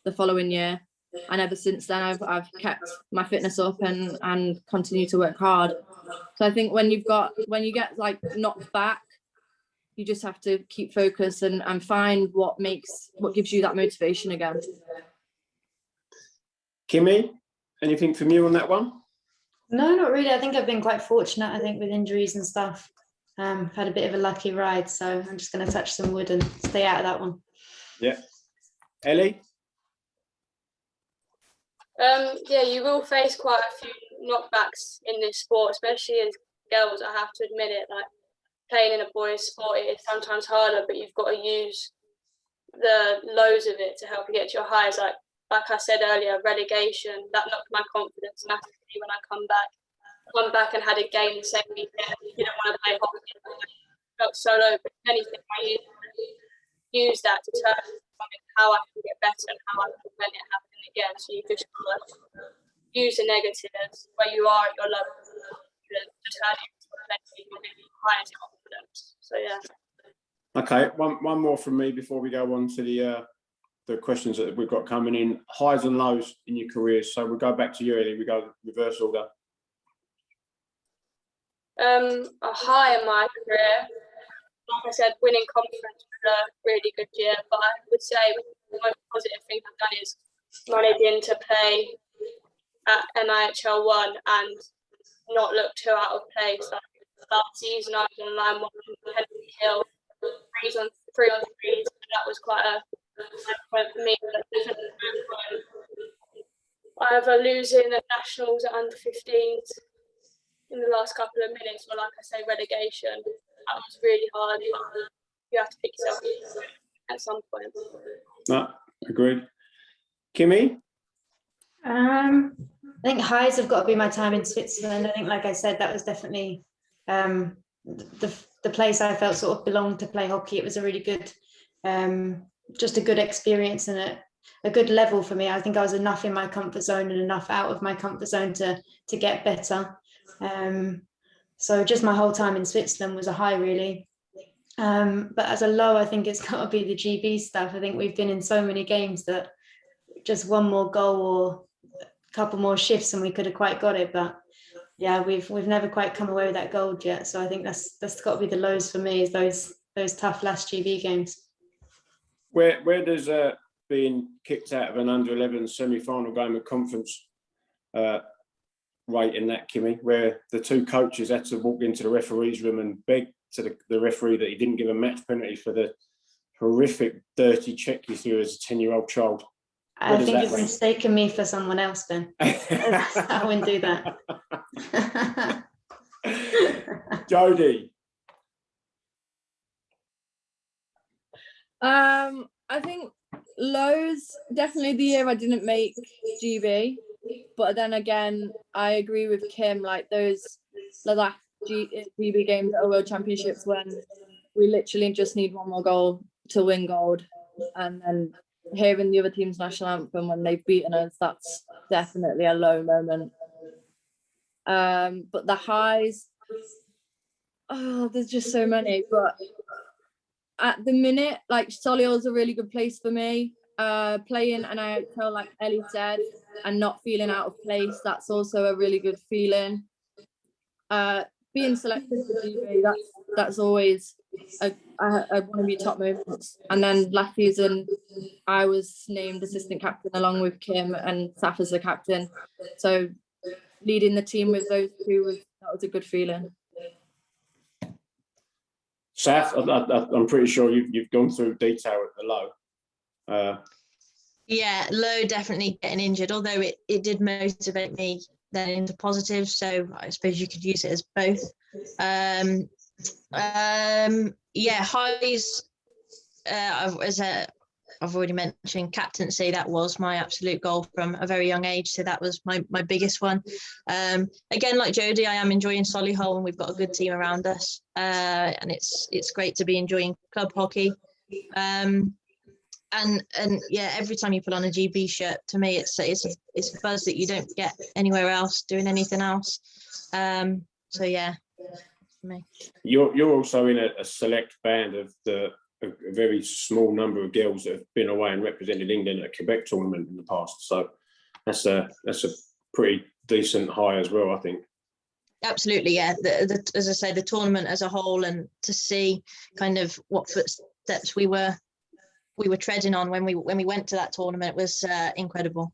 the following year. And ever since then, I've kept my fitness up and continue to work hard. So I think when you get like knocked back, you just have to keep focused and find what gives you that motivation again. Kimmy, anything from you on that one? No, not really. I think I've been quite fortunate, I think, with injuries and stuff. Had a bit of a lucky ride, so I'm just going to touch some wood and stay out of that one. Yeah. Ellie? Yeah, you will face quite a few knockbacks in this sport, especially as girls, I have to admit it. Like, playing in a boys' sport, it is sometimes harder, but you've got to use the lows of it to help you get to your highs. Like I said earlier, relegation, that knocked my confidence massively when I come back and had a game the same weekend. You don't want to play hockey. I felt so low, but if anything, I use that to turn how I can get better and how I can prevent it happening again. So you just use the negatives where you are at your level to turn it into eventually your highest confidence. So yeah. Okay, one more from me before we go on to the questions that we've got coming in. Highs and lows in your career. So we'll go back to you, Ellie. We go reverse order. A high in my career, like I said, winning conference was a really good year, but I would say the most positive thing I've done is managing to play at NIHL 1 and not look too out of place. Like last season, I was on line 1 Henry Hill, 3 on 3s, and that was quite a high point for me. Either losing at nationals at under 15s in the last couple of minutes, or like I say, relegation. That was really hard. You have to pick yourself up at some point. No, agreed. Kimmy? I think highs have got to be my time in Switzerland. I think, like I said, that was definitely the place I felt sort of belonged to play hockey. It was a really good, just a good experience and a good level for me. I think I was enough in my comfort zone and enough out of my comfort zone to get better. So just my whole time in Switzerland was a high, really. But as a low, I think it's got to be the GB stuff. I think we've been in so many games that just one more goal or a couple more shifts and we could have quite got it. But yeah, we've never quite come away with that gold yet. So I think that's got to be the lows for me, is those tough last GB games. Where does being kicked out of an under-11 semi-final game of conference rate in that, Kimmy, where the two coaches had to walk into the referee's room and beg to the referee that he didn't give a match penalty for the horrific dirty check you threw as a 10-year-old child? I think you've mistaken me for someone else, Ben. I wouldn't do that. Jodie. I think lows, definitely the year I didn't make GB, but then again, I agree with Kim, like the last GB games at World Championships when we literally just need one more goal to win gold, and then hearing the other team's national anthem when they've beaten us, that's definitely a low moment. But the highs, there's just so many, but at the minute, like Solihull's a really good place for me. Playing, and I feel like Ellie said, and not feeling out of place, that's also a really good feeling. Being selected for GB, that's always one of your top moments. And then last season, I was named assistant captain along with Kim and Saf as the captain. So leading the team with those two, that was a good feeling. Saf, I'm pretty sure you've gone through detail at the low. Yeah, low, definitely getting injured, although it did motivate me then into positive, so I suppose you could use it as both. Yeah, highs, I've already mentioned captaincy. That was my absolute goal from a very young age, so that was my biggest one. Again, like Jodie, I am enjoying Solihull, and we've got a good team around us, and it's great to be enjoying club hockey. And yeah, every time you put on a GB shirt, to me, it's a buzz that you don't get anywhere else doing anything else. So yeah, for me. You're also in a select band of a very small number of girls that have been away and represented England at a Quebec tournament in the past. So that's a pretty decent high as well, I think. Absolutely, yeah. As I say, the tournament as a whole, and to see kind of what footsteps we were treading on when we went to that tournament was incredible.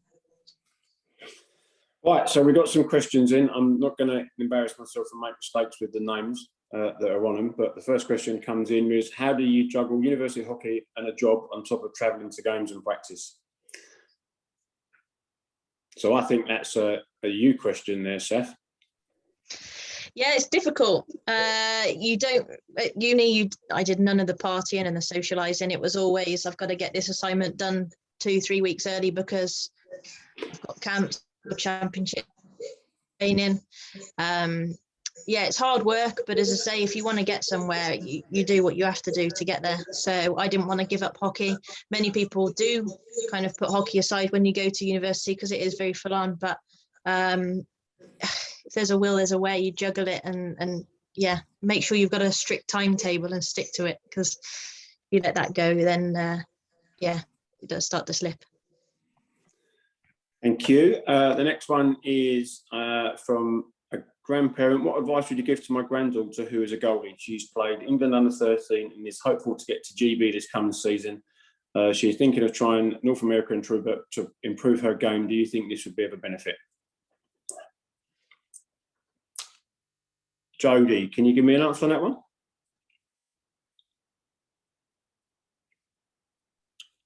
Right, so we got some questions in. I'm not going to embarrass myself and make mistakes with the names that are on them, but the first question comes in is, how do you juggle university hockey and a job on top of travelling to games and practice? So I think that's a you question there, Seth. Yeah, it's difficult. You don't at uni. I did none of the partying and the socialising. It was always, I've got to get this assignment done 2-3 weeks early because I've got camps, championship training. Yeah, it's hard work, but as I say, if you want to get somewhere, you do what you have to do to get there. So I didn't want to give up hockey. Many people do kind of put hockey aside when you go to university because it is very full on, but if there's a will, there's a way. You juggle it and yeah, make sure you've got a strict timetable and stick to it, because you let that go, then yeah, it does start to slip. Thank you. The next one is from a grandparent. What advice would you give to my granddaughter who is a goalie? She's played England under 13 and is hopeful to get to GB this coming season. She's thinking of trying North America and to improve her game. Do you think this would be of a benefit? Jodie, can you give me an answer on that one?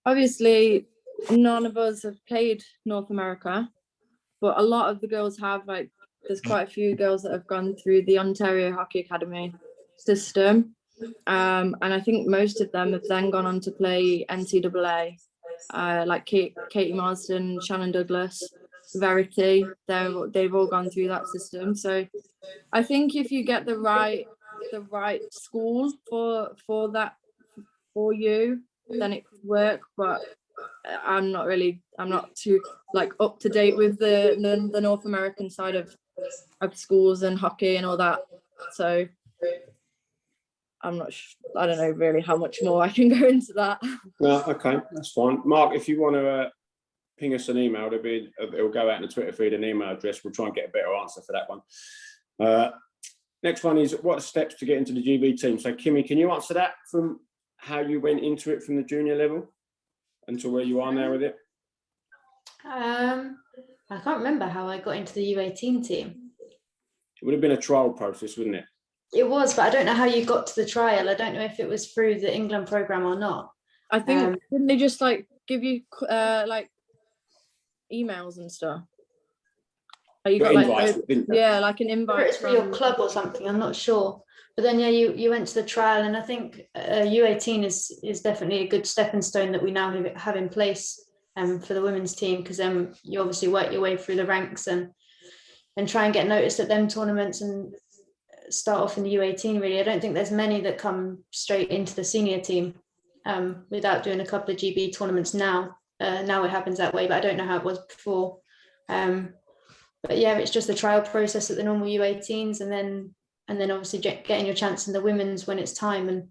Obviously, none of us have played North America, but a lot of the girls have. Like, there's quite a few girls that have gone through the Ontario Hockey Academy system, and I think most of them have then gone on to play NCAA, like Katie Marsden, Shannon Douglas. RJRIHC. They've all gone through that system. So I think if you get the right school for that for you, then it could work. But I'm not too like up to date with the North American side of schools and hockey and all that. So I don't know really how much more I can go into that. No, okay, that's fine. Mark, if you want to ping us an email, it'll go out in the Twitter feed, an email address. We'll try and get a better answer for that one. Next one is, what are steps to get into the GB team? So Kimmy, can you answer that from how you went into it from the junior level until where you are now with it? I can't remember how I got into the U18 team. It would have been a trial process, wouldn't it? It was, but I don't know how you got to the trial. I don't know if it was through the England program or not. I think didn't they just like give you like emails and stuff? Like you got invites, like like an invite. It's for your club or something. I'm not sure. But then you went to the trial, and I think U18 is definitely a good stepping stone that we now have in place for the women's team, because then you obviously work your way through the ranks and try and get noticed at them tournaments and start off in the U18. Really, I don't think there's many that come straight into the senior team without doing a couple of GB tournaments now. Now it happens that way, but I don't know how it was before. But yeah, it's just the trial process at the normal U18s, and then obviously getting your chance in the women's when it's time. And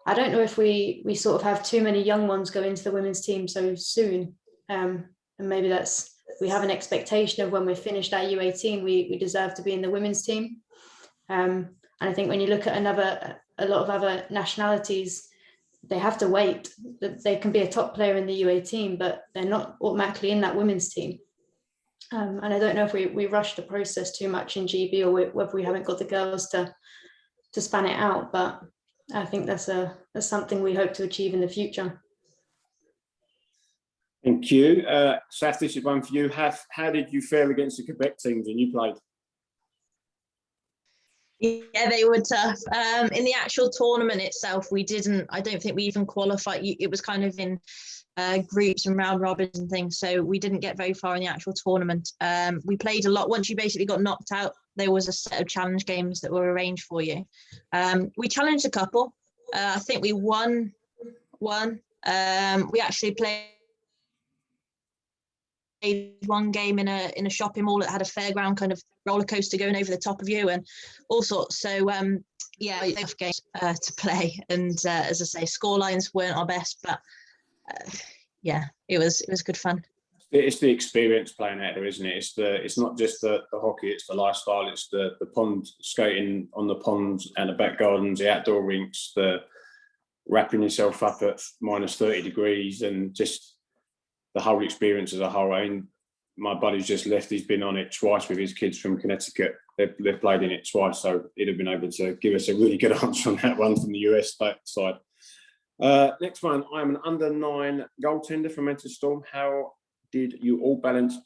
I don't know if we sort of have too many young ones go into the women's team so soon. And maybe we have an expectation of when we're finished our U18, we deserve to be in the women's team. And I think when you look at a lot of other nationalities, they have to wait. They can be a top player in the U18, but they're not automatically in that women's team. And I don't know if we rush the process too much in GB, or whether we haven't got the girls to span it out. But I think that's something we hope to achieve in the future. Thank you. Saf, this is one for you. How did you fare against the Quebec teams when you played? Yeah, they were tough. In the actual tournament itself, I don't think we even qualified. It was kind of in groups and round robins and things, so we didn't get very far in the actual tournament. We played a lot. Once you basically got knocked out, there was a set of challenge games that were arranged for you. We challenged a couple. I think we won one. We actually played one game in a shopping mall that had a fairground kind of roller coaster going over the top of you and all sorts. So yeah, tough games to play, and as I say, score lines weren't our best, but yeah, it was good fun. It's the experience playing out there, isn't it? It's not just the hockey, it's the lifestyle, it's the pond skating on the ponds and the back gardens, the outdoor rinks, the wrapping yourself up at minus 30 degrees, and just the whole experience as a whole. I mean, my buddy's just left. He's been on it twice with his kids from Connecticut. They've played in it twice, so he'd have been able to give us a really good answer on that one from the US side. Next one, I'm an under-9 goaltender for Mentor Storm. How did you all balance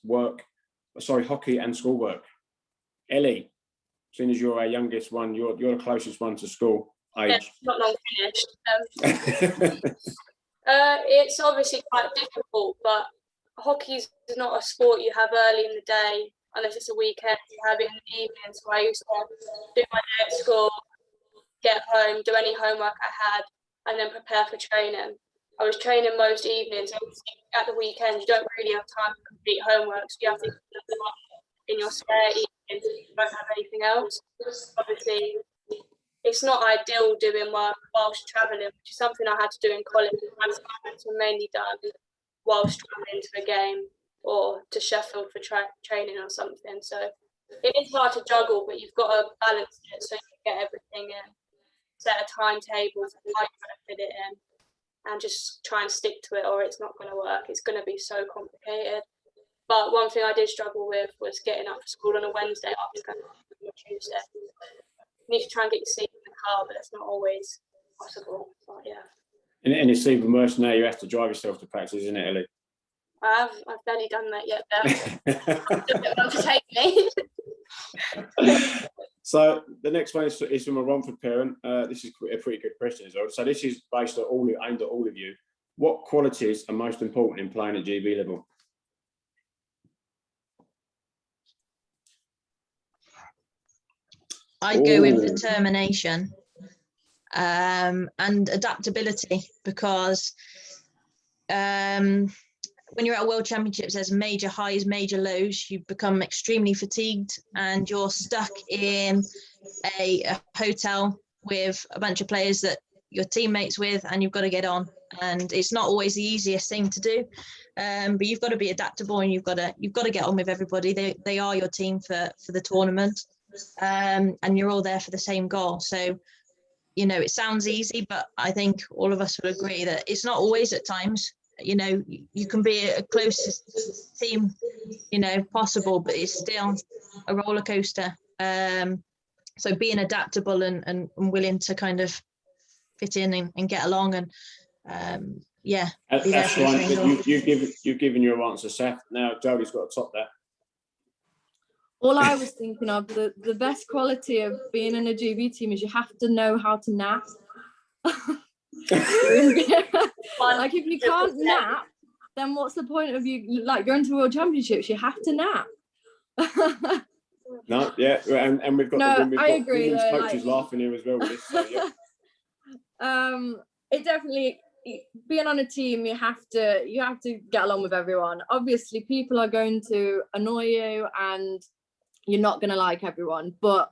hockey and schoolwork? Ellie, seeing as you're our youngest one, you're the closest one to school age. Yeah, not long finished. It's obviously quite difficult, but hockey's not a sport you have early in the day, unless it's a weekend. You have it in the evening. So I used to do my day at school, get home, do any homework I had, and then prepare for training. I was training most evenings. At the weekend, you don't really have time to complete homework, so you have to do them up in your spare evenings if you don't have anything else. Obviously, it's not ideal doing work whilst travelling, which is something I had to do in college. My assignments were mainly done whilst travelling to a game or to Sheffield for training or something. So it is hard to juggle, but you've got to balance it so you get everything in. Set a timetable for how you're going to fit it in, and just try and stick to it, or it's not going to work. It's going to be so complicated. But one thing I did struggle with was getting up for school on a Wednesday after going to on a Tuesday. You need to try and get your seat in the car, but it's not always possible. But yeah. And it's even worse now. You have to drive yourself to practice, isn't it, Ellie? I've barely done that yet, though. It to take me. So the next one is from a Romford parent. This is a pretty good question as well. So this is aimed at all of you. What qualities are most important in playing at GB level? I'd go with Ooh. determination and adaptability, because when you're at World Championships, there's major highs, major lows. You become extremely fatigued and you're stuck in a hotel with a bunch of players that you're teammates with, and you've got to get on. And it's not always the easiest thing to do, but you've got to be adaptable, and you've got to get on with everybody. They are your team for the tournament, and you're all there for the same goal. So, you know, it sounds easy, but I think all of us would agree that it's not always at times. You know, you can be a closest team, you know, possible, but it's still a roller coaster. So being adaptable and willing to kind of fit in and get along, and yeah, be there That's for the fine. same goal. You've given your answer, Seth. Now Jodie's got to top that. All I was thinking of, the best quality of being in a GB team is you have to know how to nap. Like, if you can't nap, then what's the point of you like going to World Championships? You have to nap. No, yeah, and we've got I agree, women's though, coaches like, laughing here as well with this. So, yeah. It definitely, being on a team, you have to get along with everyone. Obviously, people are going to annoy you, and you're not going to like everyone. But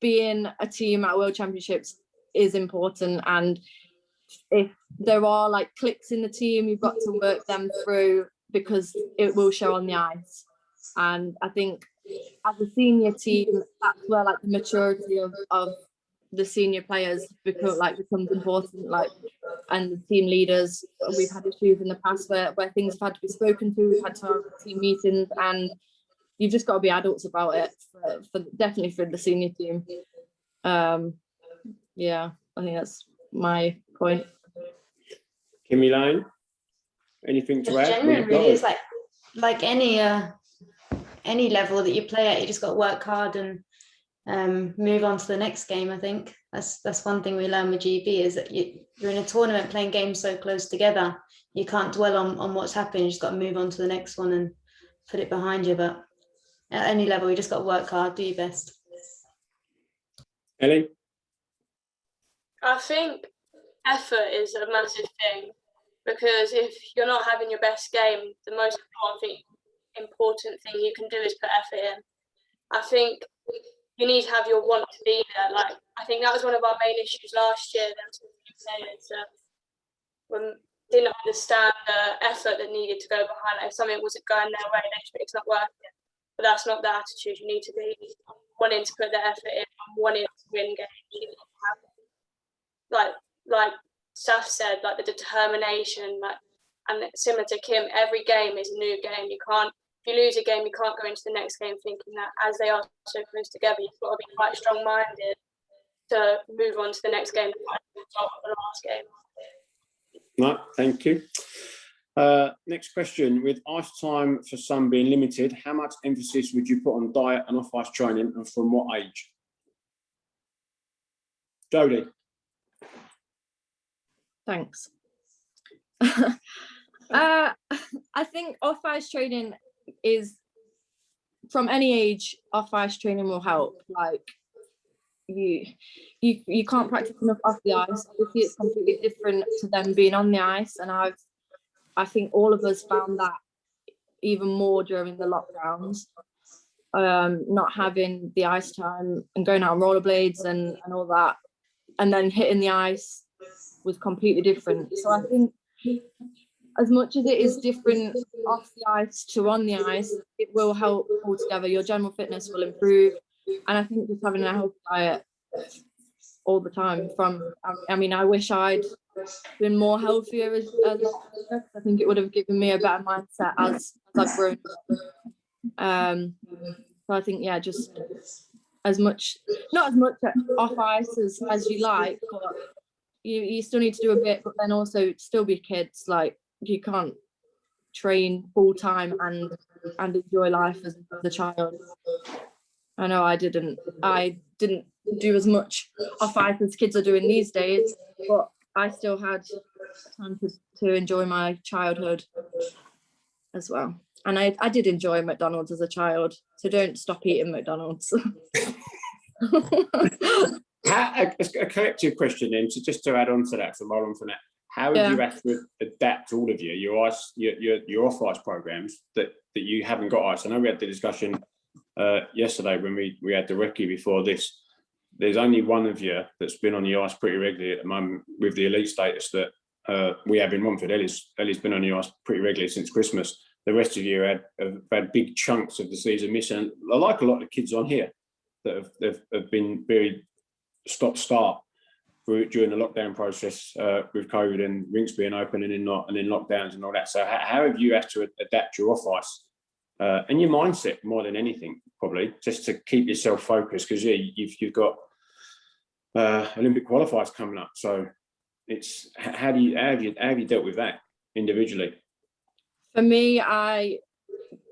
being a team at World Championships is important, and if there are like cliques in the team, you've got to work them through, because it will show on the ice. And I think as a senior team, that's where like the maturity of the senior players becomes important, like, and the team leaders. We've had issues in the past where things have had to be spoken to. We've had to have team meetings, and you've just got to be adults about it, for definitely for the senior team. Yeah, I think that's my point. Kimmy Lane, anything to add? Genuine, really, it's like any level that you play at, you just got to work hard and move on to the next game. I think that's one thing we learn with GB, is that you're in a tournament playing games so close together, you can't dwell on what's happened. You just got to move on to the next one and put it behind you. But at any level, you just got to work hard, do your best. Ellie? I think effort is a massive thing, because if you're not having your best game, the most important thing you can do is put effort in. I think you need to have your want to be there. Like, I think that was one of our main issues last year. There were some players that didn't understand the effort that needed to go behind it. If something wasn't going their way, they just think it's not working. But that's not the attitude. You need to be wanting to put the effort in and wanting to win games. You need to have, like Saf said, like the determination, like, and similar to Kim, every game is a new game. You can't, if you lose a game, you can't go into the next game thinking that, as they are so close together, you've got to be quite strong-minded to move on to the next game, the last game. No, thank you. Next question. With ice time for some being limited, how much emphasis would you put on diet and off-ice training, and from what age? Jodie? Thanks. I think off-ice training is, from any age, off-ice training will help. Like, you can't practice enough off the ice. Obviously, it's completely different to them being on the ice, and I think all of us found that even more during the lockdowns. Not having the ice time and going out on rollerblades and all that, and then hitting the ice was completely different. So I think, as much as it is different off the ice to on the ice, it will help altogether. Your general fitness will improve, and I think just having a healthy diet all the time. I mean, I wish I'd been more healthier as I think it would have given me a better mindset as I've grown. So I think, yeah, just not as much off ice as you like, but you still need to do a bit, but then also still be kids. Like, you can't train full time and enjoy life as a child. I know I didn't do as much off ice as kids are doing these days, but I still had time to enjoy my childhood as well. And I did enjoy McDonald's as a child, so don't stop eating McDonald's. A collective question then, so just to add on to that, to roll on from that, how have you had to adapt, all of you, your off ice programs that you haven't got ice? I know we had the discussion yesterday when we had the recce before this. There's only one of you that's been on the ice pretty regularly at the moment with the elite status that we have in Romford. Ellie's been on the ice pretty regularly since Christmas. The rest of you have had big chunks of the season missing. I like a lot of the kids on here that have been very stop-start during the lockdown process with COVID and rinks being open and then lockdowns and all that. So how have you had to adapt your off ice and your mindset more than anything, probably, just to keep yourself focused? Because you've got Olympic qualifiers coming up. So it's how have you dealt with that individually? For me, I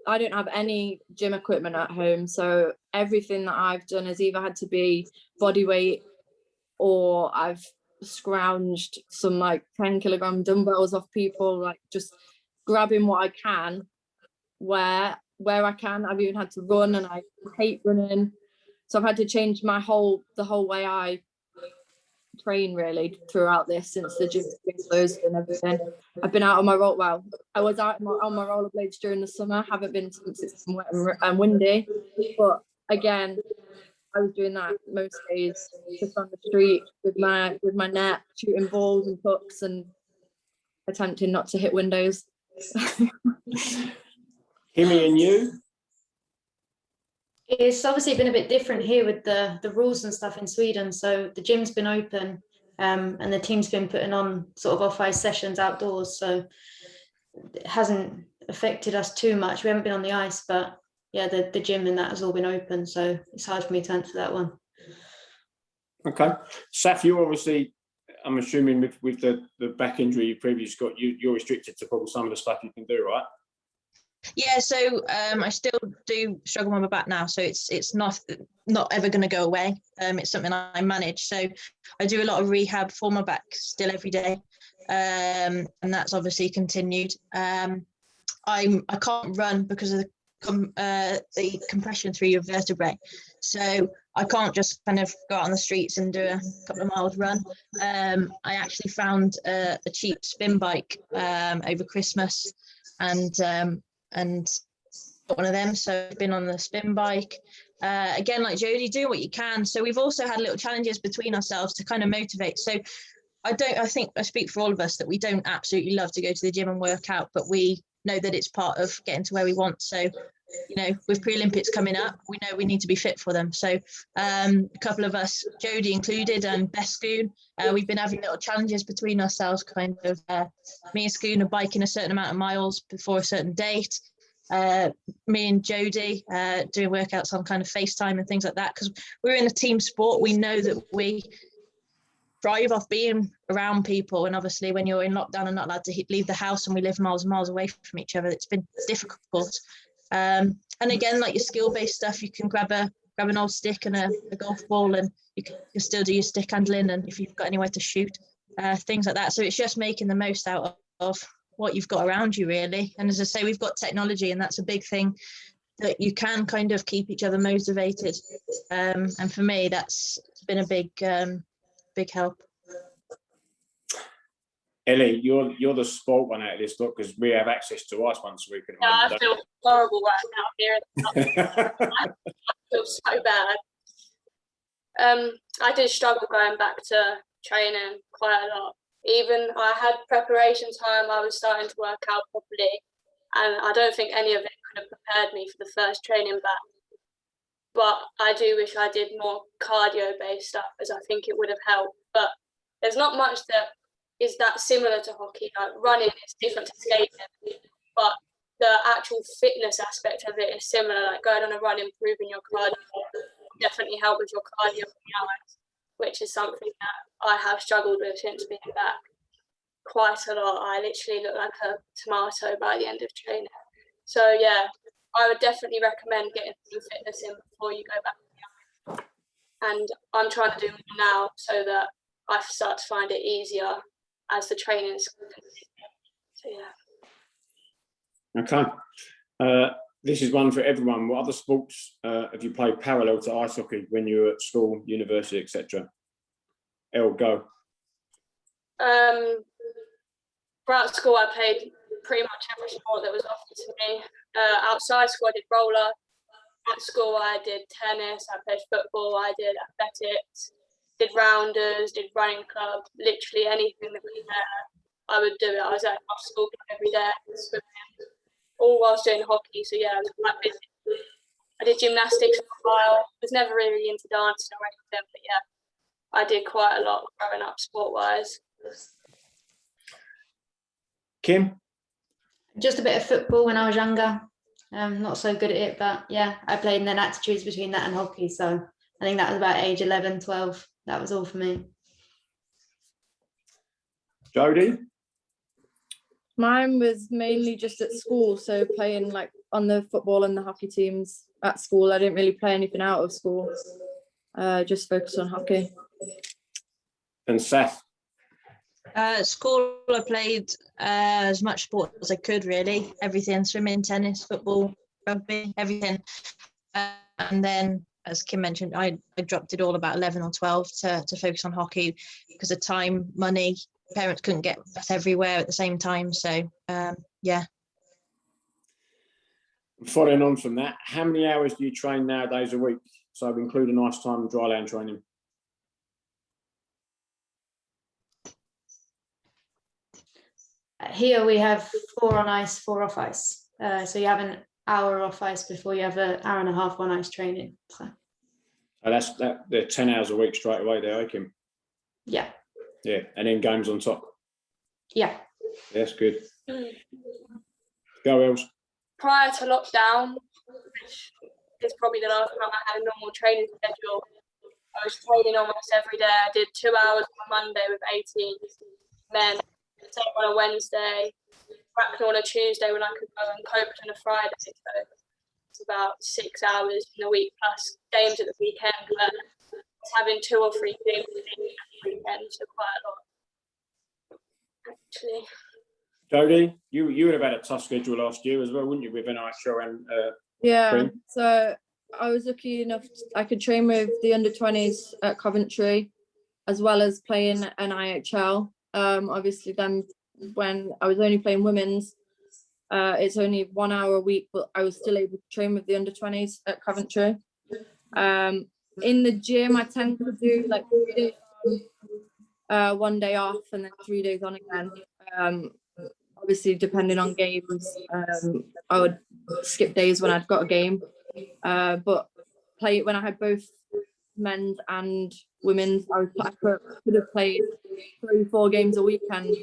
don't have any gym equipment at home, so everything that I've done has either had to be body weight, or I've scrounged some like 10-kilogram dumbbells off people, like just grabbing what I can where I can. I've even had to run, and I hate running, so I've had to change the whole way I train really throughout this, since the gym's been closed and everything. I've been out on my I was out on my rollerblades during the summer, haven't been since it's been wet and windy, but again, I was doing that most days, just on the street with my net, shooting balls and pucks and attempting not to hit windows. Kimmy, and you? It's obviously been a bit different here with the rules and stuff in Sweden. So the gym's been open and the team's been putting on sort of off-ice sessions outdoors. So it hasn't affected us too much. We haven't been on the ice, but yeah, the gym and that has all been open. So it's hard for me to answer that one. Okay. Saf, you obviously, I'm assuming with the back injury you previously got, you're restricted to probably some of the stuff you can do, right? Yeah, so I still do struggle with my back now, so it's not ever going to go away. It's something I manage, so I do a lot of rehab for my back still every day, and that's obviously continued. I can't run because of the compression through your vertebrae, so I can't just kind of go out on the streets and do a couple of miles run. I actually found a cheap spin bike over Christmas, and got one of them, so I've been on the spin bike. Again, like Jodie, do what you can. So we've also had little challenges between ourselves to kind of motivate. So I think I speak for all of us that we don't absolutely love to go to the gym and work out, but we know that it's part of getting to where we want. So, you know, with pre-Olympics coming up, we know we need to be fit for them. So a couple of us, Jodie included and Beth Schoon, we've been having little challenges between ourselves, kind of me and Schoon are biking a certain amount of miles before a certain date. Me and Jodie doing workouts on kind of FaceTime and things like that, because we're in a team sport. We know that we thrive off being around people, and obviously when you're in lockdown and not allowed to leave the house and we live miles and miles away from each other, it's been difficult. And again, like your skill-based stuff, you can grab an old stick and a golf ball, and you can still do your stick handling, and if you've got anywhere to shoot, things like that. So it's just making the most out of what you've got around you, really. And as I say, we've got technology, and that's a big thing, that you can kind of keep each other motivated. And for me, that's been a big help. Ellie, you're the sport one out of this lot, because we have access to ice once a week. Yeah, I feel horrible right now here. I feel so bad. I did struggle going back to training quite a lot. Even I had preparation time, I was starting to work out properly, and I don't think any of it could have prepared me for the first training back. But I do wish I did more cardio-based stuff, as I think it would have helped. But there's not much that is that similar to hockey. Like running is different to skating, but the actual fitness aspect of it is similar. Like going on a run, improving your cardio, definitely help with your cardio hours, which is something that I have struggled with since being back quite a lot. I literally look like a tomato by the end of training. So yeah, I would definitely recommend getting some fitness in before you go back. And I'm trying to do it now so that I start to find it easier as the training's. So yeah. Okay. this is one for everyone. What other sports have you played parallel to ice hockey when you were at school, university, etc.? Elle, go. Throughout school, I played pretty much every sport that was offered to me. Outside school, I did roller. At school, I did tennis. I played football. I did athletics. Did rounders. Did running club. Literally anything that was there, I would do it. I was at school every day, swimming, all whilst doing hockey. So yeah, I was quite busy. I did gymnastics for a while. I was never really into dancing or anything, but yeah, I did quite a lot growing up sport-wise. Kim? Just a bit of football when I was younger. Not so good at it, but yeah, I played and then had to choose between that and hockey. So I think that was about age 11, 12. That was all for me. Jodie? Mine was mainly just at school, so playing like on the football and the hockey teams at school. I didn't really play anything out of school, just focus on hockey. And Seth? At school, I played as much sport as I could, really. Everything, swimming, tennis, football, rugby, everything. And then, as Kim mentioned, I dropped it all about 11 or 12 to focus on hockey because of time, money. Parents couldn't get us everywhere at the same time. So, yeah. Following on from that, how many hours do you train nowadays a week? So including ice time and dry land training. Here we have 4 on ice, 4 off ice. So you have an hour off ice before you have an hour and a half on ice training. So. Oh, they're 10 hours a week straight away there, Kim. Yeah. Yeah, and then games on top. Yeah. That's good. Go, Els. Prior to lockdown, which is probably the last time I had a normal training schedule, I was training almost every day. I did 2 hours on a Monday with 18 men, same on a Wednesday, Bracknell on a Tuesday when I could go, and Copeland on a Friday. So it's about 6 hours in the week plus games at the weekend. But having 2 or 3 games every weekend, so quite a lot, actually. Jodie, you would have had a tough schedule last year as well, wouldn't you, with NHL and Yeah, Queen? so I was lucky enough I could train with the under-20s at Coventry, as well as playing an IHL. Obviously then when I was only playing women's, it's only 1 hour a week, but I was still able to train with the under-20s at Coventry. In the gym, I tend to do like 3 days on, 1 day off, and then 3 days on again. Obviously, depending on games, I would skip days when I'd got a game. But when I had both men's and women's, I could have played 3-4 games a weekend,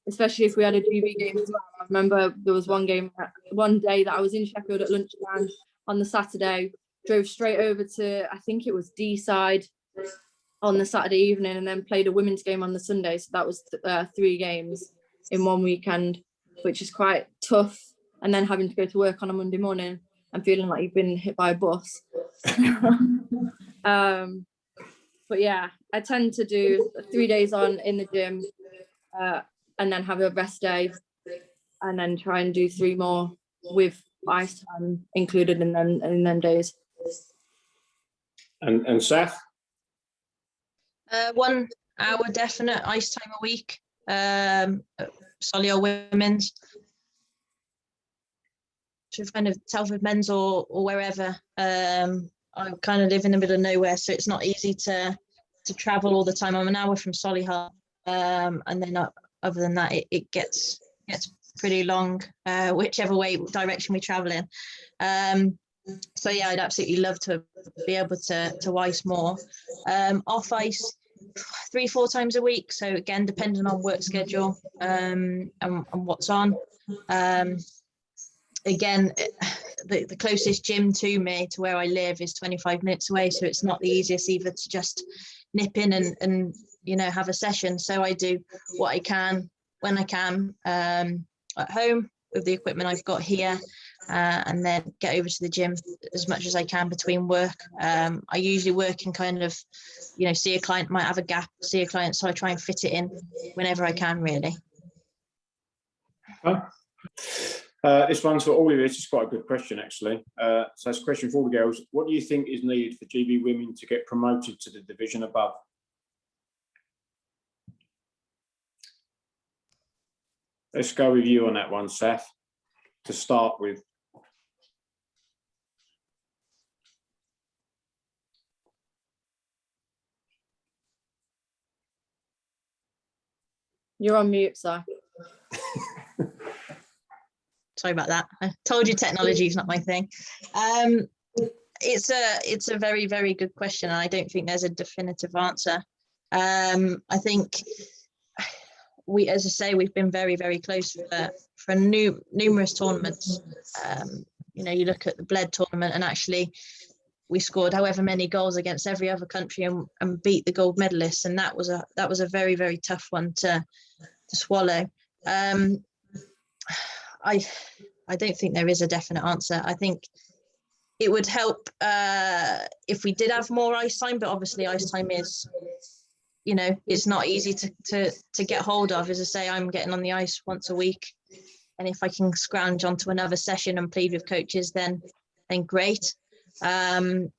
especially if we had a GB game as well. I remember there was one day that I was in Sheffield at lunchtime on the Saturday, drove straight over to, I think it was D-side on the Saturday evening, and then played a women's game on the Sunday. So that was 3 games in one weekend, which is quite tough. And then having to go to work on a Monday morning and feeling like you've been hit by a bus. But yeah, I tend to do 3 days on in the gym, and then have a rest day, and then try and do 3 more with ice time included in them days. And Seth? 1 hour definite ice time a week. Solihull women's. So kind of Telford men's or wherever. I kind of live in the middle of nowhere, so it's not easy to travel all the time. I'm an hour from Solihull, and then other than that, it gets pretty long, whichever direction we travel in. So yeah, I'd absolutely love to be able to ice more. Off ice 3-4 times a week. So again, depending on work schedule and what's on. Again, the closest gym to me, to where I live, is 25 minutes away. So it's not the easiest either to just nip in and have a session. So I do what I can when I can at home with the equipment I've got here, and then get over to the gym as much as I can between work. I usually work in kind of, see a client, might have a gap, see a client, so I try and fit it in whenever I can, really. Huh? This one's for all of you. This is quite a good question, actually. So it's a question for all the girls. What do you think is needed for GB women to get promoted to the division above? Let's go with you on that one, Saf, to start with. You're on mute, sir. Sorry about that. I told you technology is not my thing. It's a very, very good question. And I don't think there's a definitive answer. I think we, as I say, we've been very, very close for numerous tournaments. You know, you look at the Bled tournament, and actually we scored however many goals against every other country and beat the gold medalists, and that was a very, very tough one to swallow. I don't think there is a definite answer. I think it would help if we did have more ice time, but obviously ice time is, you know, it's not easy to get hold of. As I say, I'm getting on the ice once a week, and if I can scrounge onto another session and plead with coaches, then great. But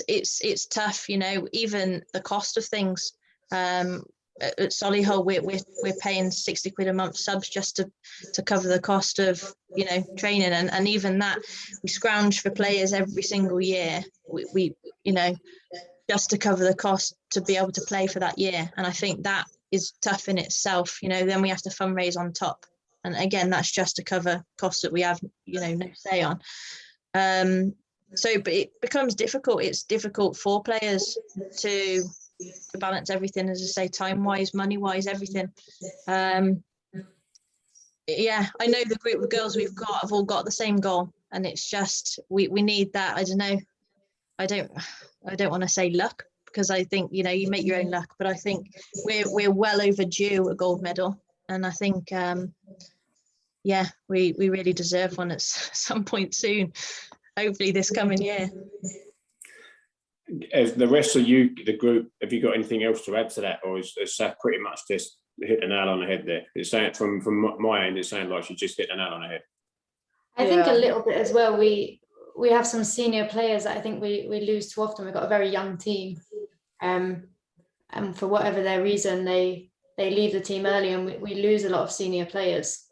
it's tough, you know, even the cost of things. At Solihull, we're paying 60 quid a month subs just to cover the cost of, you know, training, and even that we scrounge for players every single year. We you know, just to cover the cost to be able to play for that year, and I think that is tough in itself. You know, then we have to fundraise on top, and again, that's just to cover costs that we have, you know, no say on. So, but it becomes difficult. It's difficult for players to balance everything, as I say, time-wise, money-wise, everything. Yeah, I know the group of girls we've got have all got the same goal, and it's just we need that. I don't know. I don't want to say luck, because I think, you know, you make your own luck, but I think we're well overdue a gold medal, and I think yeah, we really deserve one at some point soon. Hopefully this coming year. As the rest of you, the group, have you got anything else to add to that, or is Saf pretty much just hit the nail on the head there? It's saying from my end, it's saying like she just hit the nail on the head. I think a little bit as well. We have some senior players that I think we lose too often. We've got a very young team, and for whatever their reason, they leave the team early, and we lose a lot of senior players.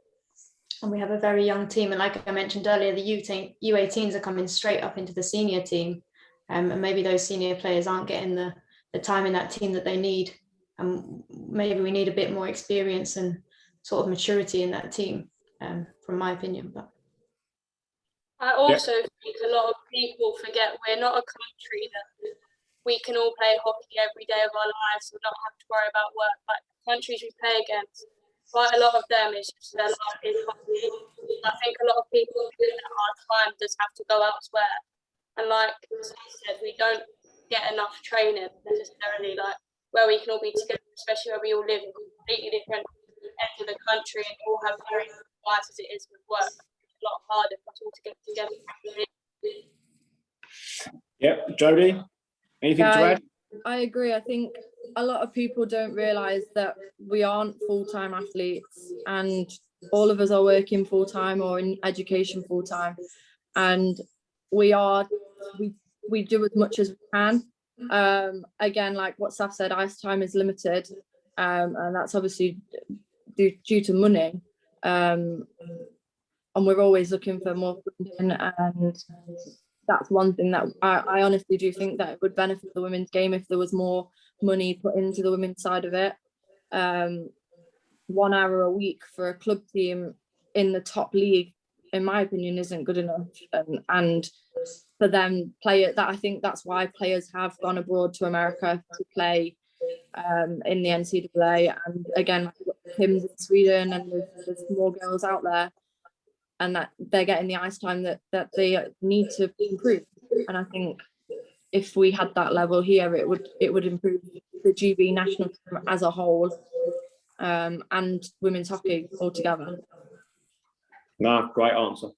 And we have a very young team, and like I mentioned earlier, the U18s are coming straight up into the senior team. And maybe those senior players aren't getting the time in that team that they need. And maybe we need a bit more experience and sort of maturity in that team, from my opinion. But I also think a lot of people forget we're not a country that we can all play hockey every day of our lives and not have to worry about work. Like the countries we play against, quite a lot of them is just their life is hockey. I think a lot of people at our time just have to go elsewhere. And like I said, we don't get enough training necessarily, like where we can all be together, especially where we all live in completely different ends of the country and all have very different lives as it is with work. It's a lot harder for us all to get together. Yep, Jodie, anything to add? I agree. I think a lot of people don't realise that we aren't full-time athletes, and all of us are working full-time or in education full-time, and we do as much as we can. Again, like what Saf said, ice time is limited, and that's obviously due to money, and we're always looking for more funding, and that's one thing that I honestly do think that it would benefit the women's game if there was more money put into the women's side of it. 1 hour a week for a club team in the top league, in my opinion, isn't good enough, and for them I think that's why players have gone abroad to America to play in the NCAA, and again, Kim's in Sweden, and there's more girls out there, and that they're getting the ice time that they need to improve. And I think if we had that level here, it would improve the GB national team as a whole, and women's hockey altogether. No, great answer.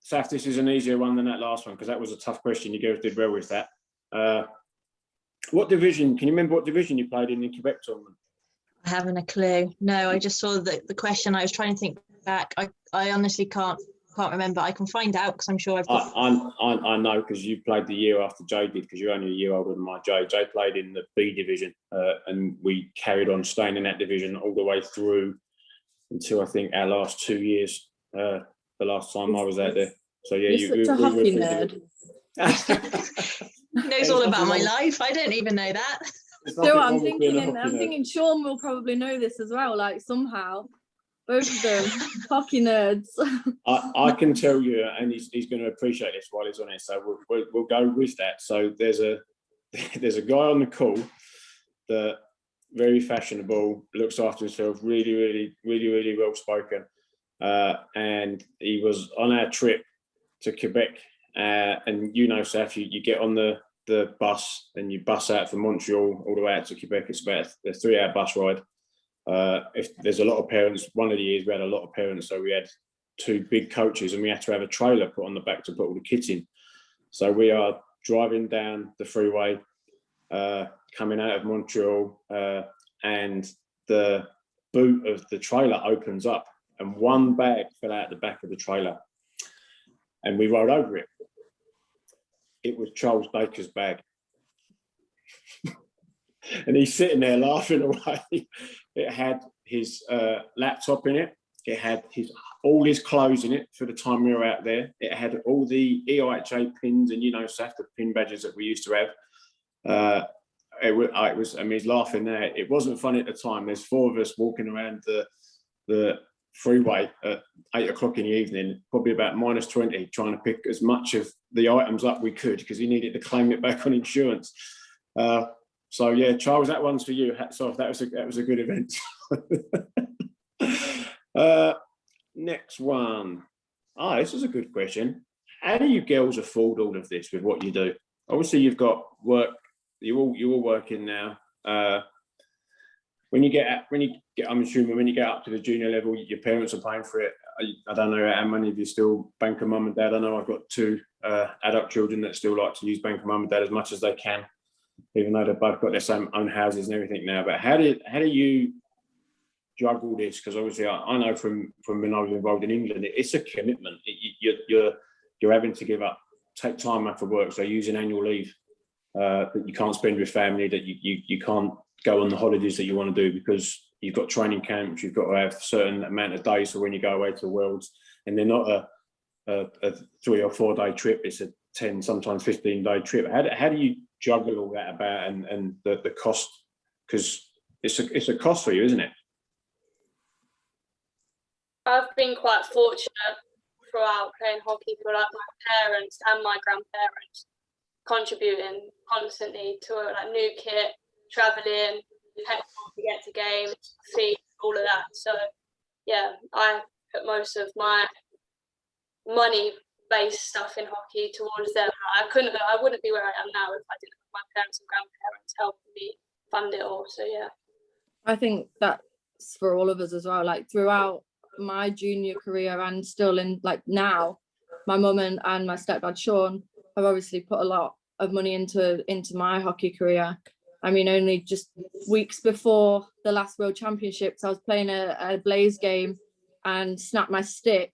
Saf, this is an easier one than that last one, because that was a tough question. You girls did well with that. What division? Can you remember what division you played in the Quebec tournament? haven't a clue. No, I just saw the question. I was trying to think back. I honestly can't remember. I can find out because I'm sure I've got. I know because you played the year after Jay did, because you're only a year older than my Jay. Jay played in the B division, and we carried on staying in that division all the way through until I think our last 2 years. The last time I was out there. So yeah, You're such a hockey nerd. He knows all about my life. I don't even know that. So I'm thinking Sean will probably know this as well, like somehow. Both of them, hockey nerds. I can tell you, and he's going to appreciate this while he's on it, so we'll go with that. So there's a guy on the call that very fashionable, looks after himself, really well spoken, and he was on our trip to Quebec, and Saf, you get on the bus and you bus out from Montreal all the way out to Quebec. It's about a 3-hour bus ride. If there's a lot of parents, one of the years we had a lot of parents, so we had 2 big coaches and we had to have a trailer put on the back to put all the kids in. So we are driving down the freeway, coming out of Montreal, and the boot of the trailer opens up and one bag fell out the back of the trailer and we rolled over it. It was Charles Baker's bag. And he's sitting there laughing away. It had his laptop in it. It had all his clothes in it for the time we were out there. It had all the EIHA pins and, Saf, the pin badges that we used to have. It was, I mean, he's laughing there. It wasn't funny at the time. There's 4 of us walking around the freeway at 8 o'clock in the evening, probably about -20, trying to pick as much of the items up we could because he needed to claim it back on insurance. So yeah, Charles, that one's for you. Hats off. That was a good event. Next one. This is a good question. How do you girls afford all of this with what you do? Obviously, you've got work. You're all working now. When you get, I'm assuming when you get up to the junior level, your parents are paying for it. I don't know how many of you still bank of mum and dad. I know I've got 2 adult children that still like to use bank of mum and dad as much as they can, even though they've both got their same own houses and everything now. But how do you juggle this? Because obviously I know from when I was involved in England, it's a commitment. You're having to take time out of work, so using annual leave that you can't spend with family, that you can't go on the holidays that you want to do because you've got training camps, you've got to have a certain amount of days for when you go away to the Worlds, and they're not a 3 or 4 day trip, it's a 10, sometimes 15-day trip. How do you juggle all that about and the cost? Because it's a cost for you, isn't it? I've been quite fortunate throughout playing hockey for like my parents and my grandparents contributing constantly to like new kit, travelling, petrol to get to games, feed, all of that. So yeah, I put most of my money-based stuff in hockey towards them. I wouldn't be where I am now if I didn't have my parents and grandparents helping me fund it all. So yeah, I think that's for all of us as well. Like throughout my junior career and still in like now, my mum and my stepdad Sean have obviously put a lot of money into my hockey career. I mean, only just weeks before the last World Championships, I was playing a Blaze game and snapped my stick.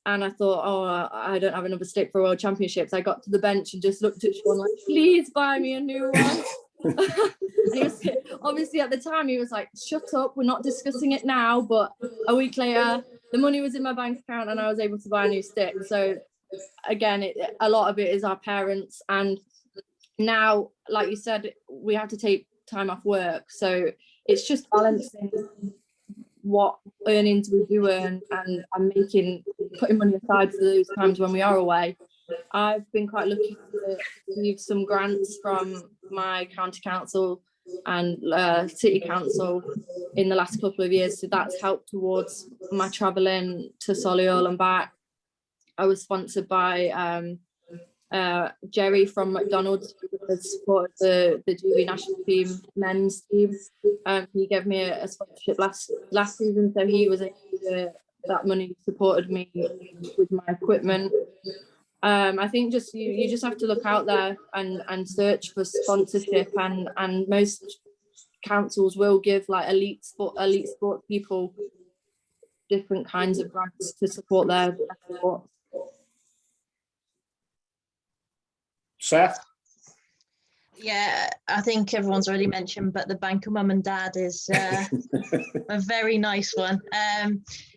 And I thought, I don't have another stick for World Championships. I got to the bench and just looked at Sean like, please buy me a new one. And he was, obviously at the time, he was like, shut up, we're not discussing it now. But a week later, the money was in my bank account and I was able to buy a new stick. So again, a lot of it is our parents. And now, like you said, we have to take time off work. So it's just balancing what earnings we do earn and putting money aside for those times when we are away. I've been quite lucky to receive some grants from my county council and city council in the last couple of years. So that's helped towards my travelling to Solihull and back. I was sponsored by Jerry from McDonald's, who has supported the GB national team men's team. He gave me a sponsorship last season, so he was able to, that money supported me with my equipment. I think you just have to look out there and search for sponsorship, and most councils will give like elite sports people different kinds of grants to support their sport. Seth? Yeah, I think everyone's already mentioned, but the bank of mum and dad is a very nice one.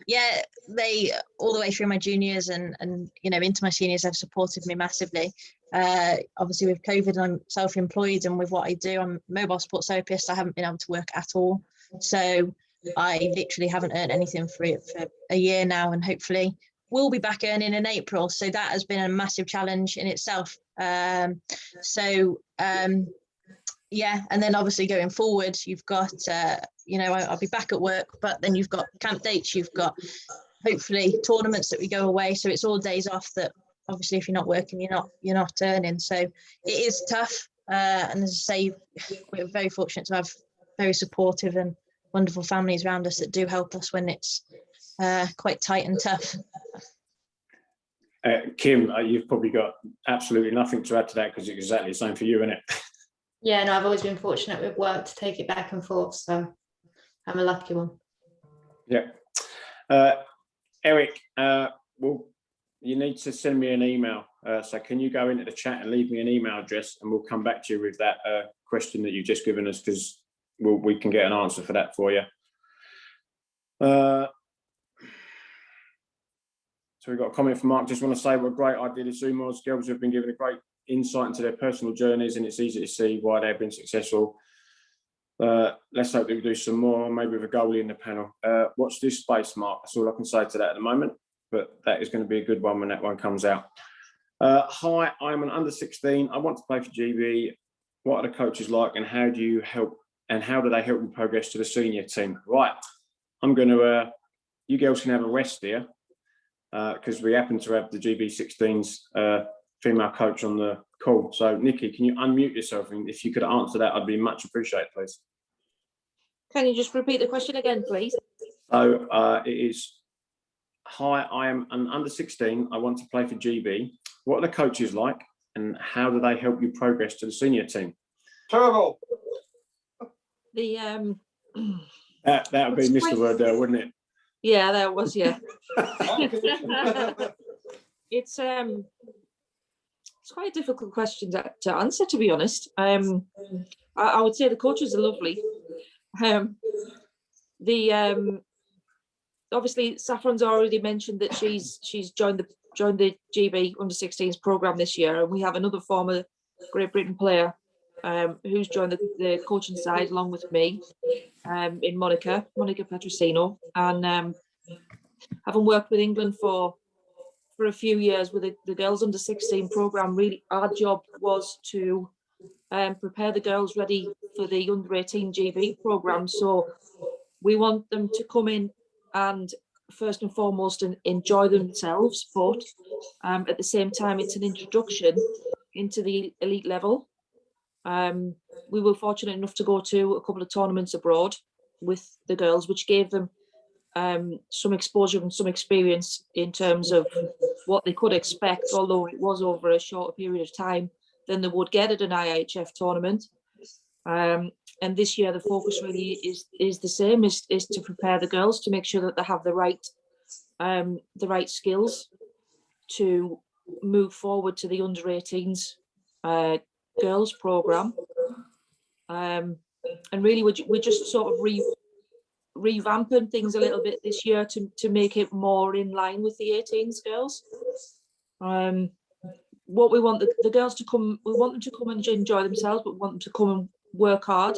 Yeah, they all the way through my juniors and into my seniors have supported me massively. Obviously with COVID, I'm self-employed, and with what I do, I'm a mobile sports therapist. I haven't been able to work at all, so I literally haven't earned anything for a year now, and hopefully will be back earning in April. So that has been a massive challenge in itself. Yeah, and then obviously going forward, you've got I'll be back at work, but then you've got camp dates, you've got hopefully tournaments that we go away, so it's all days off that obviously if you're not working, you're not earning. So it is tough, and as I say, we're very fortunate to have very supportive and wonderful families around us that do help us when it's quite tight and tough. Kim, you've probably got absolutely nothing to add to that because it's exactly the same for you, isn't it? Yeah, no, I've always been fortunate with work to take it back and forth, so I'm a lucky one. Yeah. Eric, well, you need to send me an email. So can you go into the chat and leave me an email address, and we'll come back to you with that question that you've just given us, because we can get an answer for that for you. So we've got a comment from Mark. Just want to say what a great idea this Zoom was. Girls have been given a great insight into their personal journeys, and it's easy to see why they've been successful. Let's hope that we do some more, maybe with a goalie in the panel. Watch this space, Mark. That's all I can say to that at the moment, but that is going to be a good one when that one comes out. Hi, I'm an under 16. I want to play for GB. What are the coaches like, and how do you help? And how do they help you progress to the senior team? Right, I'm going to. You girls can have a rest here, because we happen to have the GB16's female coach on the call. So, Nikki, can you unmute yourself? And if you could answer that, I'd be much appreciated, please. Can you just repeat the question again, please? So it is, hi, I am an under 16. I want to play for GB. What are the coaches like, and how do they help you progress to the senior team? Terrible. The That would be Mr. Word there, wouldn't it? yeah, that was, yeah. It's quite a difficult question to answer, to be honest. I would say the coaches are lovely. Obviously Saffron's already mentioned that she's joined the GB under 16s program this year, and we have another former Great Britain player who's joined the coaching side along with me, in Monica Petrosino, and having worked with England for a few years with the girls under 16 program, really our job was to prepare the girls ready for the under 18 GB program. So we want them to come in and first and foremost and enjoy themselves, but at the same time it's an introduction into the elite level. We were fortunate enough to go to a couple of tournaments abroad with the girls, which gave them some exposure and some experience in terms of what they could expect, although it was over a shorter period of time than they would get at an IHF tournament. And this year the focus really is the same, is to prepare the girls to make sure that they have the right skills to move forward to the under 18s girls program. And really we're just sort of revamping things a little bit this year to make it more in line with the 18s girls. What we want the girls to come, we want them to come and enjoy themselves, but we want them to come and work hard,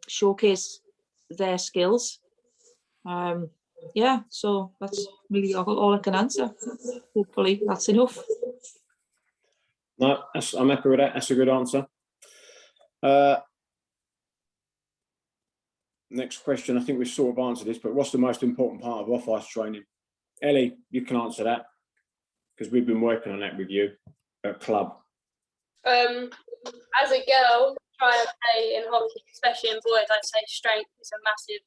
showcase their skills. Yeah, so that's really all I can answer. Hopefully that's enough. No, I'm happy with that. That's a good answer. Next question, I think we've sort of answered this, but what's the most important part of off-ice training? Ellie, you can answer that, because we've been working on that with you at club. As a girl, trying to play in hockey, especially in boys, I'd say strength is a massive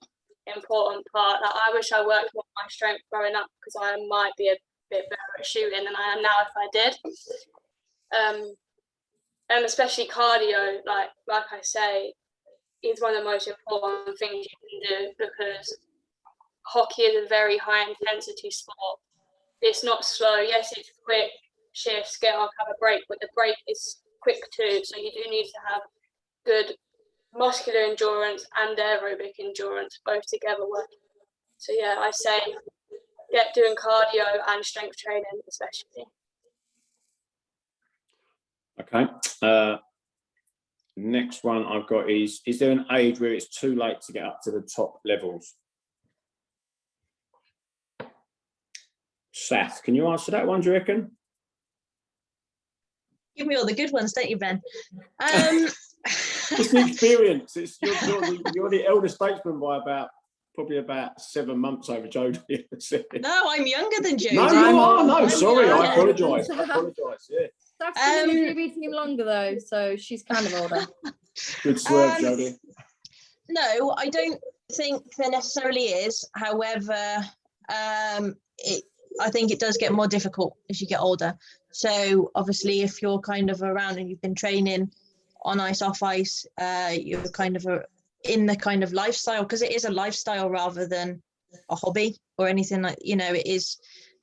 important part. Like, I wish I worked on my strength growing up, because I might be a bit better at shooting than I am now if I did. And especially cardio, like I say, is one of the most important things you can do, because hockey is a very high intensity sport. It's not slow. Yes, it's quick shifts, get up, have a break, but the break is quick too. So you do need to have good muscular endurance and aerobic endurance both together working. So yeah, I say get doing cardio and strength training especially. Okay. Next one I've got is there an age where it's too late to get up to the top levels? Seth, can you answer that one, do you reckon? Give me all the good ones, don't you, Ben? It's the experience. You're the elder statesman by probably about 7 months over Jodie. No, I'm younger than Jodie. No, you are. No, sorry, younger. I apologise. Yeah. Steph's been in the GB team longer though, so she's kind of older. Good swerve, Jodie. No, I don't think there necessarily is. However, I think it does get more difficult as you get older. So obviously, if you're kind of around and you've been training on ice, off ice, you're kind of in the kind of lifestyle, because it is a lifestyle rather than a hobby or anything like, it is,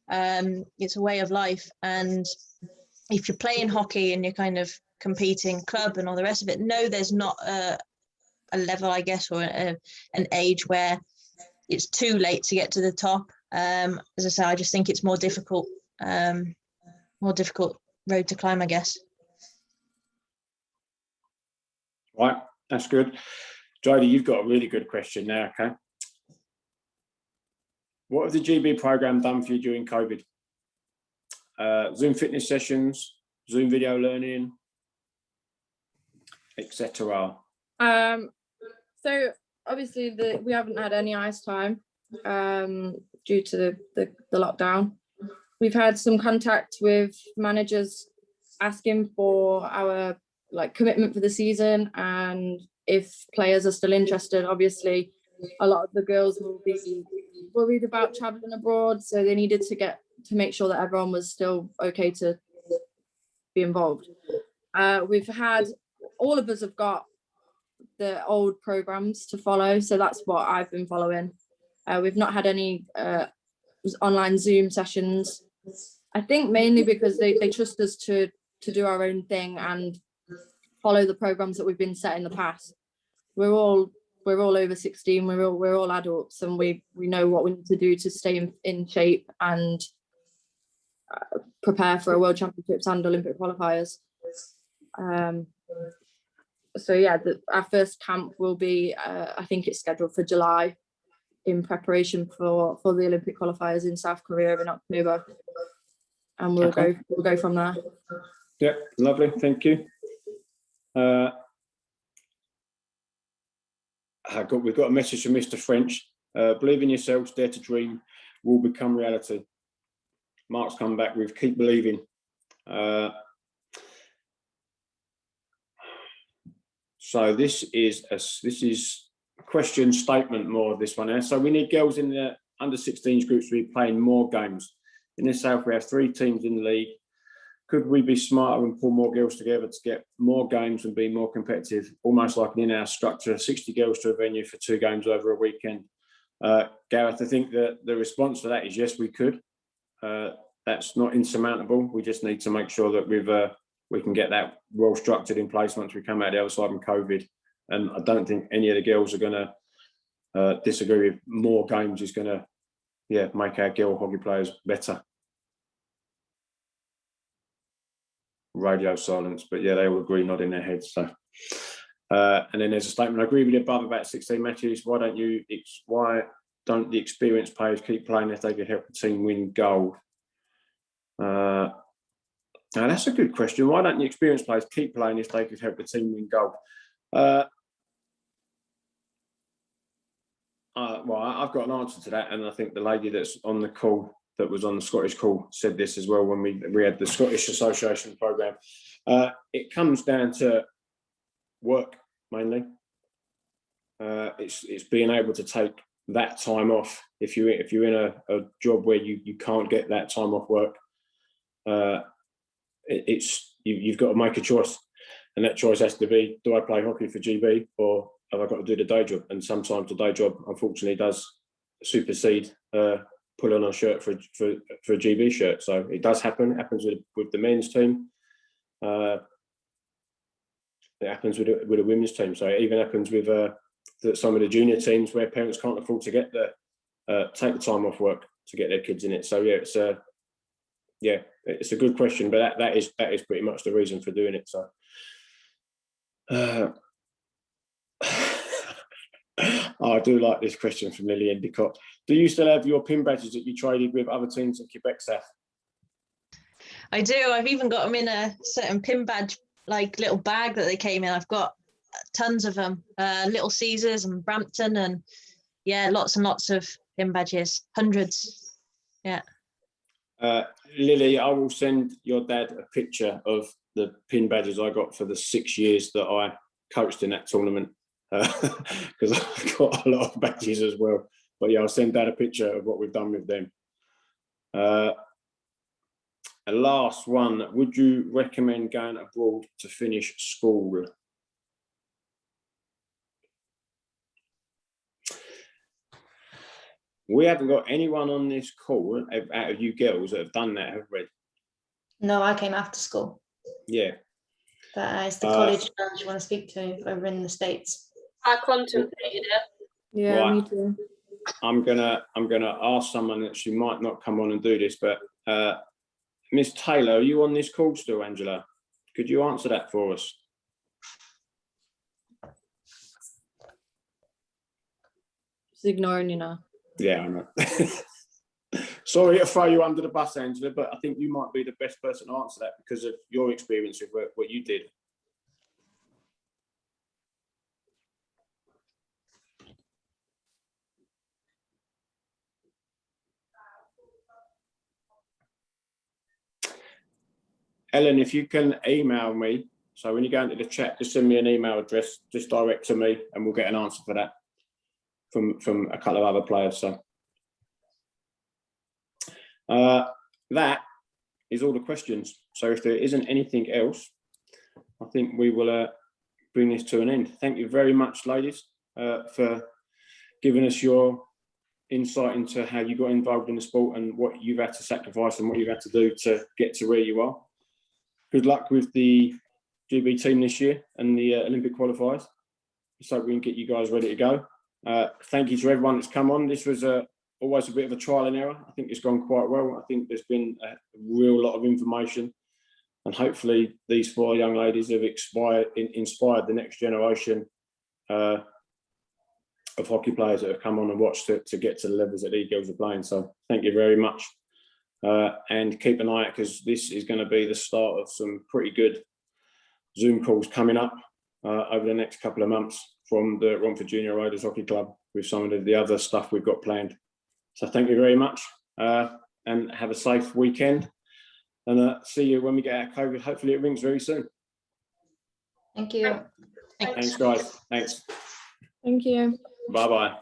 it's a way of life. And if you're playing hockey and you're kind of competing club and all the rest of it, no, there's not a level, I guess, or an age where it's too late to get to the top. As I say, I just think it's more difficult road to climb, I guess. Right, that's good. Jodie, you've got a really good question now, okay? What have the GB program done for you during COVID? Zoom fitness sessions, Zoom video learning, etc. So obviously we haven't had any ice time due to the lockdown. We've had some contact with managers asking for our commitment for the season, and if players are still interested. Obviously a lot of the girls will be worried about traveling abroad, so they needed to make sure that everyone was still okay to be involved. We've had, all of us have got the old programs to follow, so that's what I've been following. We've not had any online Zoom sessions, I think mainly because they trust us to do our own thing and follow the programs that we've been set in the past. We're all over 16, we're all adults, and we know what we need to do to stay in shape and prepare for World Championships and Olympic qualifiers. So yeah, our first camp will be, I think it's scheduled for July, in preparation for the Olympic qualifiers in South Korea in October, and we'll go from there. Yeah, lovely, thank you. We've got a message from Mr. French. Believe in yourselves, dare to dream, will become reality. Mark's come back with keep believing. So this is a question statement more of this one here. So we need girls in the under 16s groups to be playing more games. In the South, we have 3 teams in the league. Could we be smarter and pull more girls together to get more games and be more competitive? Almost like an in-house structure, 60 girls to a venue for 2 games over a weekend. Gareth, I think that the response to that is yes, we could. That's not insurmountable. We just need to make sure that we can get that well structured in place once we come out the other side from COVID. And I don't think any of the girls are going to disagree with more games is going to, make our girl hockey players better. Radio silence, but yeah, they all agree, nodding their heads. So, and then there's a statement. I agree with you above about 16 matches. Why don't the experienced players keep playing if they could help the team win gold? Now that's a good question. Why don't the experienced players keep playing if they could help the team win gold? Well, I've got an answer to that, and I think the lady that's on the call, that was on the Scottish call, said this as well when we had the Scottish Association program. It comes down to work mainly. It's being able to take that time off. If you're in a job where you can't get that time off work, you've got to make a choice, and that choice has to be: do I play hockey for GB, or have I got to do the day job? And sometimes the day job, unfortunately, does supersede pulling on a shirt for a GB shirt. So it does happen. It happens with the men's team. It happens with the women's team. So it even happens with some of the junior teams where parents can't afford to get take the time off work to get their kids in it. So yeah, it's a good question, but that is pretty much the reason for doing it. So I do like this question from Lily Endicott. Do you still have your pin badges that you traded with other teams at Quebec South? I do. I've even got them in a certain pin badge, like little bag that they came in. I've got tons of them, Little Caesars and Brampton, and yeah, lots and lots of pin badges, hundreds. Yeah. Lily, I will send your dad a picture of the pin badges I got for the 6 years that I coached in that tournament, because I've got a lot of badges as well. But yeah, I'll send Dad a picture of what we've done with them. A last one, would you recommend going abroad to finish school? We haven't got anyone on this call out of you girls that have done that, have we? No, I came after school. Yeah. But it's the college girls you want to speak to over in the States. I contemplated it. Yeah, Right. me too. I'm gonna ask someone that she might not come on and do this, but Miss Taylor, are you on this call still, Angela? Could you answer that for us? Just ignoring you now. Yeah, I know. Sorry to throw you under the bus, Angela, but I think you might be the best person to answer that because of your experience with what you did. Ellen, if you can email me, so when you go into the chat, just send me an email address, just direct to me, and we'll get an answer for that from a couple of other players. So that is all the questions. So if there isn't anything else, I think we will bring this to an end. Thank you very much, ladies, for giving us your insight into how you got involved in the sport and what you've had to sacrifice and what you've had to do to get to where you are. Good luck with the GB team this year and the Olympic qualifiers. Just hope we can get you guys ready to go. Thank you to everyone that's come on. This was always a bit of a trial and error. I think it's gone quite well. I think there's been a real lot of information, and hopefully these 4 young ladies have inspired the next generation of hockey players that have come on and watched to get to the levels that these girls are playing. So thank you very much. And keep an eye out, because this is going to be the start of some pretty good Zoom calls coming up over the next couple of months from the Romford Junior Riders Hockey Club with some of the other stuff we've got planned. So thank you very much, and have a safe weekend, and see you when we get out of COVID. Hopefully it rings very soon. Thank you. Thanks guys. Thanks. Thank you. Bye-bye.